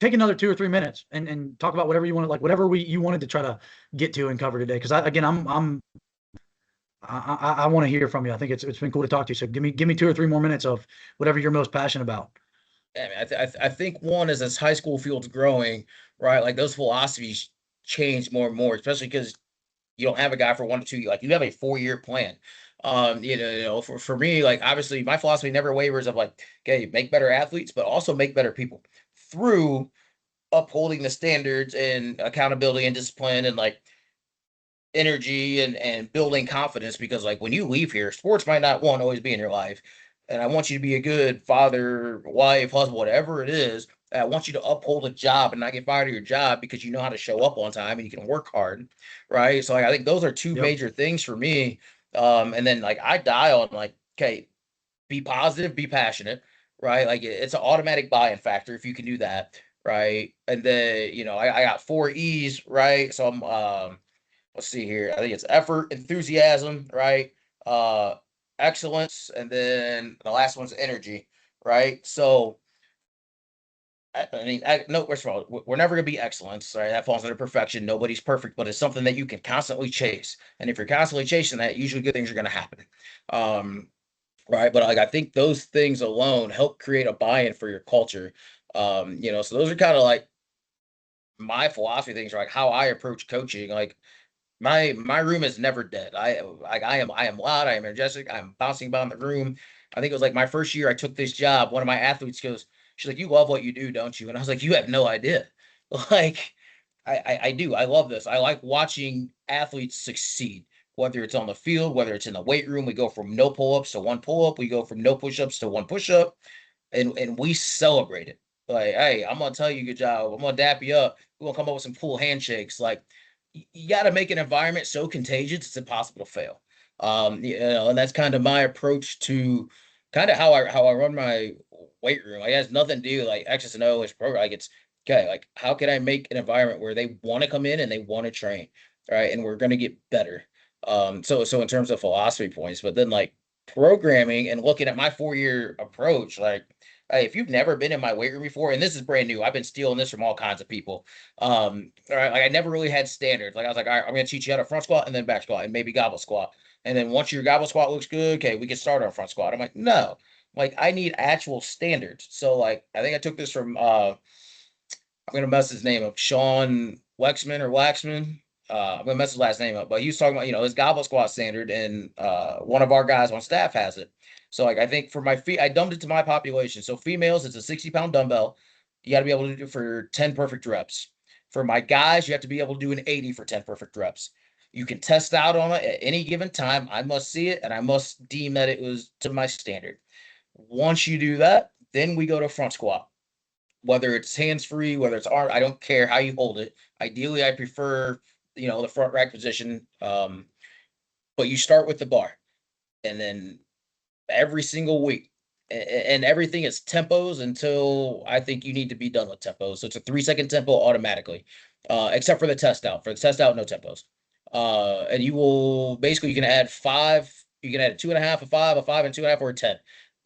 take another 2 or 3 minutes and talk about whatever you want, like whatever you wanted to try to get to and cover today. Because again, I want to hear from you. I think it's been cool to talk to you. So give me 2 or 3 more minutes of whatever you're most passionate about. I mean, I think one is as high school field's growing, right? Like those philosophies change more and more, especially because you don't have a guy for 1 to 2 years. Like you have a 4 year plan. For me, like obviously my philosophy never wavers of like, okay, make better athletes, but also make better people through upholding the standards and accountability and discipline and like energy and building confidence because like when you leave here, sports might not want to always be in your life. And I want you to be a good father, wife, husband, whatever it is. I want you to uphold a job and not get fired of your job because you know how to show up on time and you can work hard. Right. So like I think those are two Yep. major things for me. And then like I die on like, okay, be positive, be passionate, right? Like it's an automatic buy-in factor if you can do that, right? And then I got 4 E's, right? So I'm let's see here. I think it's effort, enthusiasm, right? Uh, excellence, and then the last one's energy, right? So, I mean, no, first of all, we're never going to be excellence, right? That falls under perfection. Nobody's perfect, but it's something that you can constantly chase. And if you're constantly chasing that, usually good things are going to happen. Um, right. But like, I think those things alone help create a buy-in for your culture. So those are kind of like my philosophy things, like how I approach coaching. Like, my room is never dead. I am loud, I am energetic, I'm bouncing about in the room. I think it was like my first year I took this job. One of my athletes goes, She's like, you love what you do, don't you? And I was like, you have no idea. Like, I do. I love this. I like watching athletes succeed, whether it's on the field, whether it's in the weight room. We go from no pull-ups to one pull-up. We go from no push-ups to one push-up, and we celebrate it. Like, hey, I'm gonna tell you good job. I'm gonna dap you up. We're gonna come up with some cool handshakes. Like, you got to make an environment so contagious it's impossible to fail. And that's kind of my approach to kind of how I run my weight room. Like, it has nothing to do like X's and O's program. Like, it's okay. Like, how can I make an environment where they want to come in and they want to train, right? And we're gonna get better. So in terms of philosophy points, but then like programming and looking at my 4-year approach, like, hey, if you've never been in my weight room before, and this is brand new, I've been stealing this from all kinds of people. All right, like I never really had standards. Like I was like, all right, I'm gonna teach you how to front squat and then back squat and maybe goblet squat. And then once your goblet squat looks good, okay, we can start on front squat. I'm like, no, like I need actual standards. So like I think I took this from I'm gonna mess his name up, Sean Wexman or Waxman. I'm gonna mess his last name up, but he was talking about, his goblet squat standard, and one of our guys on staff has it. So like I think for my feet, I dumped it to my population. So females, it's a 60-pound dumbbell. You got to be able to do for 10 perfect reps. For my guys, you have to be able to do an 80 for 10 perfect reps. You can test out on it at any given time. I must see it, and I must deem that it was to my standard. Once you do that, then we go to front squat. Whether it's hands free, whether it's arm, I don't care how you hold it. Ideally, I prefer the front rack position. But you start with the bar, and then every single week, and everything is tempos until I think you need to be done with tempos. So it's a 3-second tempo automatically, except for the test out. For the test out, no tempos. And you will basically you can add 5. You can add a 2.5, a 5 and 2.5, or a 10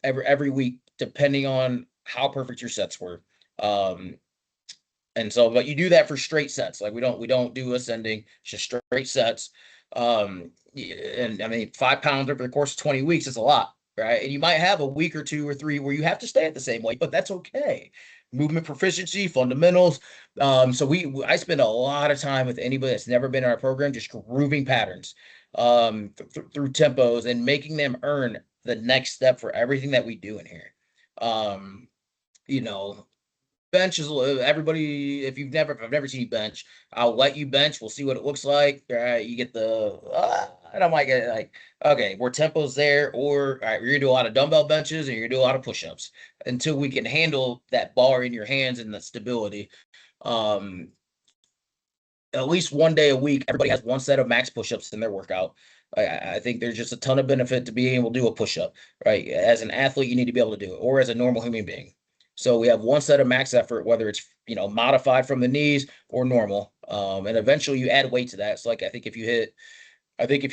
every week, depending on how perfect your sets were. And so, but you do that for straight sets. Like we don't do ascending, it's just straight sets. And I mean, 5 pounds over the course of 20 weeks is a lot, right? And you might have a week or 2 or 3 where you have to stay at the same weight, but that's okay. Movement proficiency, fundamentals. So I spend a lot of time with anybody that's never been in our program, just grooving patterns, through tempos and making them earn the next step for everything that we do in here. You know, bench is everybody. If I've never seen you bench, I'll let you bench. We'll see what it looks like. All right, you get and I'm like, okay, we're tempos there, or all right, we're gonna do a lot of dumbbell benches and you're gonna do a lot of push-ups until we can handle that bar in your hands and the stability. Um, at least one day a week, everybody has one set of max push-ups in their workout. I think there's just a ton of benefit to being able to do a push-up, right? As an athlete, you need to be able to do it, or as a normal human being. So we have one set of max effort, whether it's modified from the knees or normal, and eventually you add weight to that. So like I think if you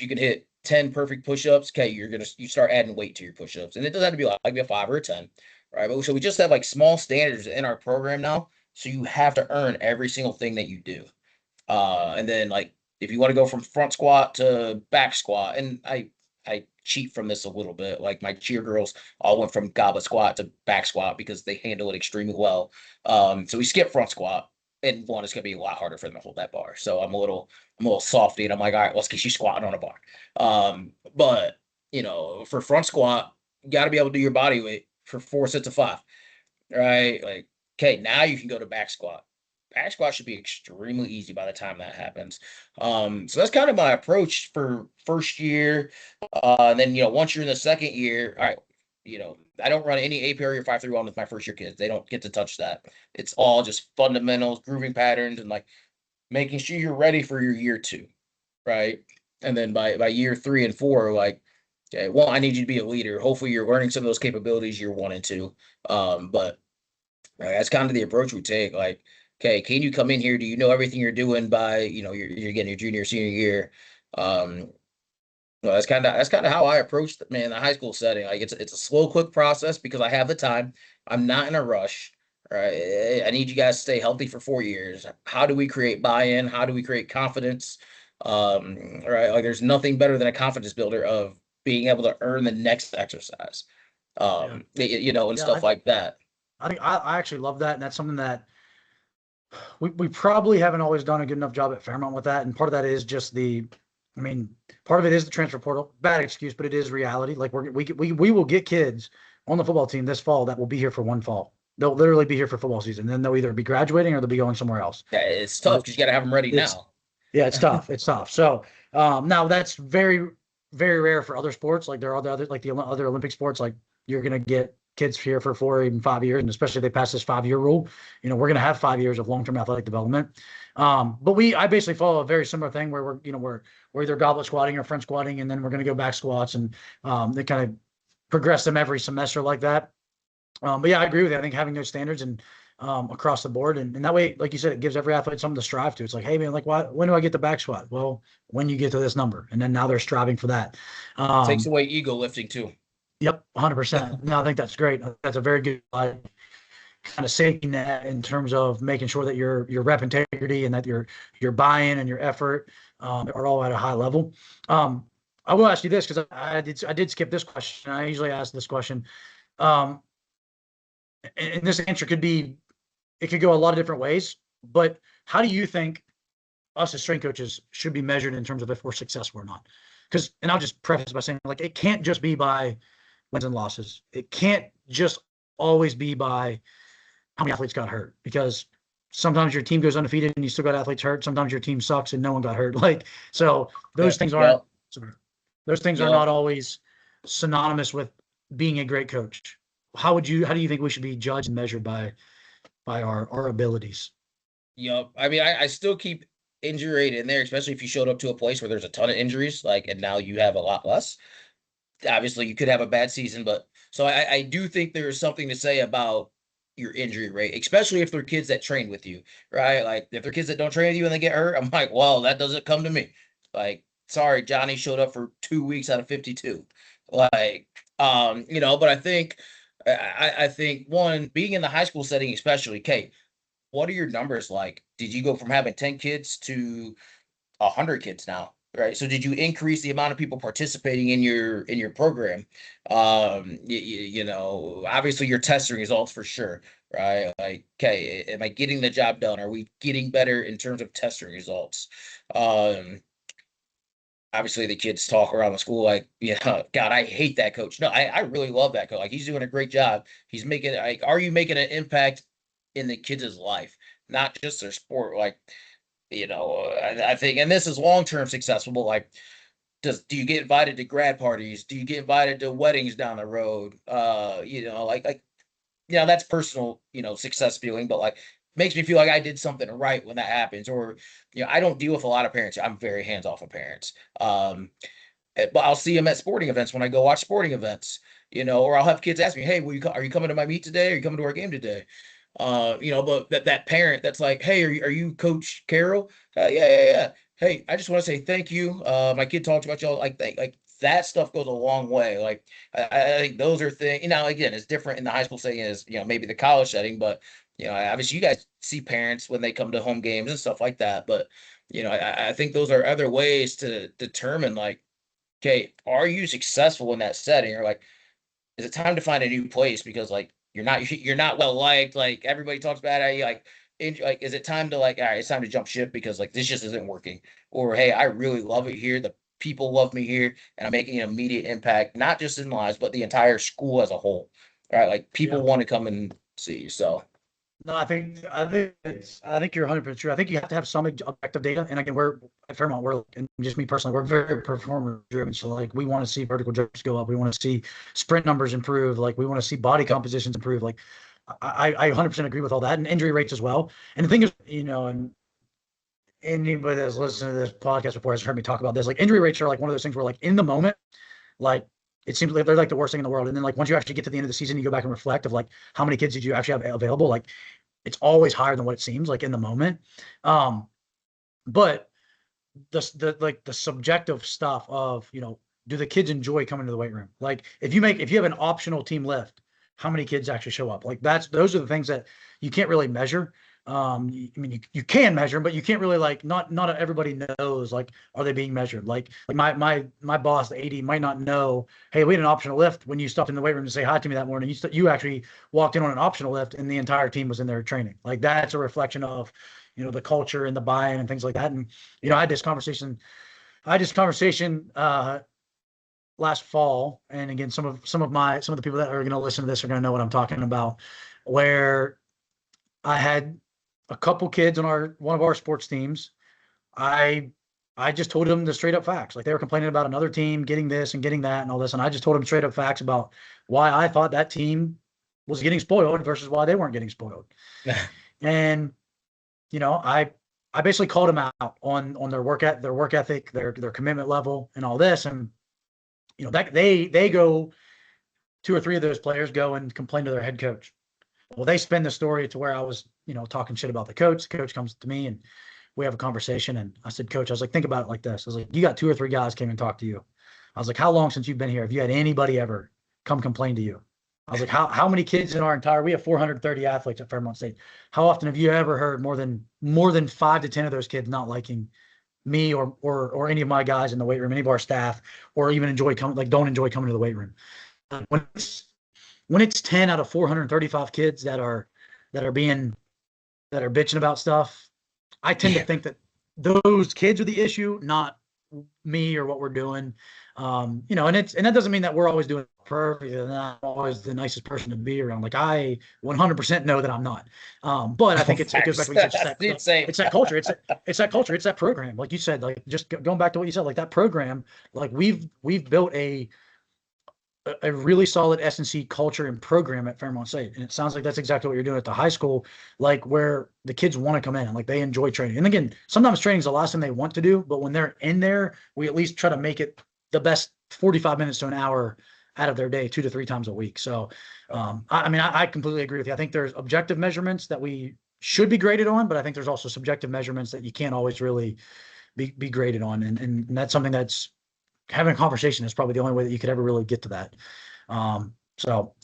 can hit 10 perfect push-ups, okay, you start adding weight to your push-ups, and it doesn't have to be like a 5 or a 10, right? But so we just have like small standards in our program now, so you have to earn every single thing that you do. And then like if you want to go from front squat to back squat, and I cheat from this a little bit. Like my cheer girls all went from goblet squat to back squat because they handle it extremely well. So we skip front squat, and one is going to be a lot harder for them to hold that bar. So I'm a little softy, and I'm like, all right, let's get you squatting on a bar. But for front squat, you got to be able to do your body weight for 4 sets of 5, right? Like, okay, now you can go to back squat. Back squat should be extremely easy by the time that happens. So that's kind of my approach for first year. And then, once you're in the second year, all right, I don't run any APR or 531 with my first year kids. They don't get to touch that. It's all just fundamentals, grooving patterns, and like making sure you're ready for your year 2, right? And then by year 3 and 4, like, okay, well, I need you to be a leader. Hopefully you're learning some of those capabilities year 1 and 2. But that's kind of the approach we take. Like, okay, can you come in here? Do you know everything you're doing by, you're getting your junior, senior year? That's kind of how I approach the high school setting. Like it's a slow, quick process because I have the time. I'm not in a rush. Right. I need you guys to stay healthy for 4 years. How do we create buy-in? How do we create confidence? Right. Like there's nothing better than a confidence builder of being able to earn the next exercise. And Yeah, stuff like that. I think I actually love that, and that's something that we probably haven't always done a good enough job at Fairmont with that. And part of that is just part of it is the transfer portal. Bad excuse, but it is reality. Like we will get kids on the football team this fall that will be here for one fall. They'll literally be here for football season. Then they'll either be graduating or they'll be going somewhere else. Yeah, it's tough because you got to have them ready It's now. Yeah, it's tough. It's tough. So now that's very, very rare for other sports. Like there are other like the other Olympic sports. Like you're gonna get kids here for 4 or even 5 years, and especially if they pass this 5 year rule. We're gonna have 5 years of long term athletic development. But I basically follow a very similar thing where we're either goblet squatting or French squatting, and then we're gonna go back squats, and they kind of progress them every semester like that. But yeah, I agree with you. I think having those standards and across the board, and that way, like you said, it gives every athlete something to strive to. It's like, hey man, like when do I get the back squat? Well, when you get to this number, and then now they're striving for that. Takes away ego lifting too. Yep, 100%. No, I think that's great. That's a very good kind of safety net in terms of making sure that your rep integrity and that your buy-in and your effort are all at a high level. I will ask you this because I did skip this question. I usually ask this question. And this answer it could go a lot of different ways, but how do you think us as strength coaches should be measured in terms of if we're successful or not? And I'll just preface by saying, like, it can't just be by wins and losses. It can't just always be by how many athletes got hurt, because sometimes your team goes undefeated and you still got athletes hurt. Sometimes your team sucks and no one got hurt. So those things aren't, those things are not always synonymous with being a great coach. How do you think we should be judged and measured by our abilities? Yep. I mean, I still keep injury rate in there, especially if you showed up to a place where there's a ton of injuries, and now you have a lot less. Obviously, you could have a bad season, but so I do think there's something to say about your injury rate, especially if they're kids that train with you, right? Like if they're kids that don't train with you and they get hurt, I'm like, well, that doesn't come to me. Like, sorry, Johnny showed up for 2 weeks out of 52. But I think I think one, being in the high school setting, especially, Kate, what are your numbers like? Did you go from having 10 kids to 100 kids now? Right. So did you increase the amount of people participating in your program? Obviously your testing results for sure, right? Like, okay, am I getting the job done? Are we getting better in terms of testing results? Obviously the kids talk around the school like, God, I hate that coach. No, I really love that coach. Like, he's doing a great job. He's making, like, are you making an impact in the kids' life, not just their sport? Like, I think, and this is long-term successful, like, do you get invited to grad parties? Do you get invited to weddings down the road? That's personal, success feeling, but like makes me feel like I did something right when that happens. Or, I don't deal with a lot of parents. I'm very hands off of parents. But I'll see them at sporting events when I go watch sporting events, or I'll have kids ask me, hey, are you coming to my meet today? Are you coming to our game today? But that parent that's like, hey, are you Coach Carroll? Yeah. Hey, I just want to say thank you. My kid talks about y'all, like that stuff goes a long way. Like, I think those are things, again, it's different in the high school setting as, maybe the college setting, but, obviously you guys see parents when they come to home games and stuff like that. But, I think those are other ways to determine, like, okay, are you successful in that setting? Or like, is it time to find a new place? Because like, you're not well liked. Like, everybody talks about it. Like, is it time to, like, all right, it's time to jump ship because like this just isn't working? Or, hey, I really love it here. The people love me here, and I'm making an immediate impact, not just in lives, but the entire school as a whole. All right, like people want to come and see you. So No, I think you're 100% true. I think you have to have some objective data. And again, we're at Fairmont, and just me personally, we're very performance driven. So like, we want to see vertical jumps go up. We want to see sprint numbers improve. Like, we want to see body compositions improve. Like, I 100% agree with all that, and injury rates as well. And the thing is, and anybody that's listened to this podcast before has heard me talk about this. Like, injury rates are like one of those things where, like, in the moment, like, it seems like they're like the worst thing in the world. And then like, once you actually get to the end of the season, you go back and reflect of like, how many kids did you actually have available? Like, it's always higher than what it seems like in the moment. But the subjective stuff of, do the kids enjoy coming to the weight room? Like, if you have an optional team lift, how many kids actually show up? Like, those are the things that you can't really measure. I mean, you can measure, but you can't really, like, not everybody knows, like, are they being measured? Like my boss, the AD, might not know, hey, we had an optional lift when you stopped in the weight room to say hi to me that morning. You actually walked in on an optional lift and the entire team was in there training. Like, that's a reflection of, the culture and the buy-in and things like that. And, I had this conversation last fall. And again, some of the people that are going to listen to this are going to know what I'm talking about. where I had a couple kids on one of our sports teams. I just told them the straight up facts. Like they were complaining about another team getting this and getting that and all this. And I just told them straight up facts about why I thought that team was getting spoiled versus why they weren't getting spoiled. And, I basically called them out on their work ethic, their commitment level and all this. And, that they go, two or three of those players go and complain to their head coach. Well, they spin the story to where I was, talking shit about the coach. The coach comes to me and we have a conversation. And I said, Coach, I was like, think about it like this. I was like, you got two or three guys came and talked to you. I was like, how long since you've been here? Have you had anybody ever come complain to you? I was like, how many kids in we have 430 athletes at Fairmont State. How often have you ever heard more than 5 to 10 of those kids not liking me or any of my guys in the weight room, any of our staff, or even don't enjoy coming to the weight room? When it's 10 out of 435 kids that are bitching about stuff, I tend to think that those kids are the issue, not me or what we're doing. And that doesn't mean that we're always doing perfect and I'm always the nicest person to be around. Like I 100% know that I'm not. But I think it goes back to what you said. It's that culture. It's that culture. It's that program. Like you said, like just going back to what you said, like that program, like we've built a really solid S&C culture and program at Fairmont State. And it sounds like that's exactly what you're doing at the high school, like where the kids want to come in and like they enjoy training. And again, sometimes training is the last thing they want to do, but when they're in there, we at least try to make it the best 45 minutes to an hour out of their day, 2 to 3 times a week. So, I completely agree with you. I think there's objective measurements that we should be graded on, but I think there's also subjective measurements that you can't always really be graded on. And that's something that's, having a conversation is probably the only way that you could ever really get to that. So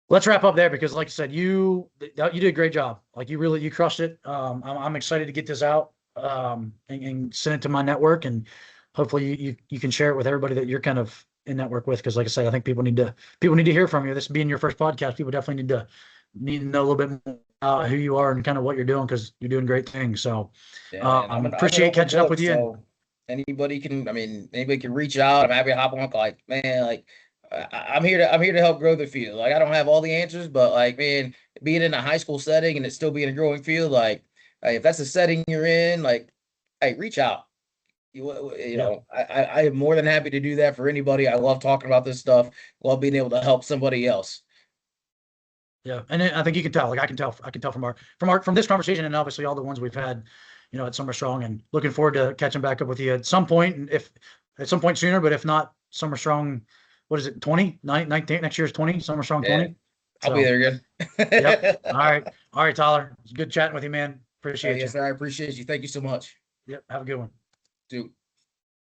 let's wrap up there because like I said, you did a great job. Like you crushed it. I'm excited to get this out and send it to my network, and hopefully you can share it with everybody that you're kind of in network with. Cause like I said, I think people need to hear from you. This being your first podcast, people definitely need to know a little bit more about who you are and kind of what you're doing, cause you're doing great things. So appreciate catching up with you. So anybody can reach out. I'm happy to hop on. Like, man, like I'm here to help grow the field. Like I don't have all the answers, but like, man, being in a high school setting and it still being a growing field, like if that's the setting you're in, like, hey, reach out. I am more than happy to do that for anybody. I love talking about this stuff. Love being able to help somebody else. Yeah, and I think you can tell. Like I can tell from this conversation, and obviously all the ones we've had, at Summer Strong, and looking forward to catching back up with you at some point, and if at some point sooner. But if not, Summer Strong, what is it? 19 next year's 20. Summer Strong 20. I'll be there again. Yep. All right, Tyler. It's good chatting with you, man. Appreciate you. Yes, sir. I appreciate you. Thank you so much. Yep. Have a good one. Dude.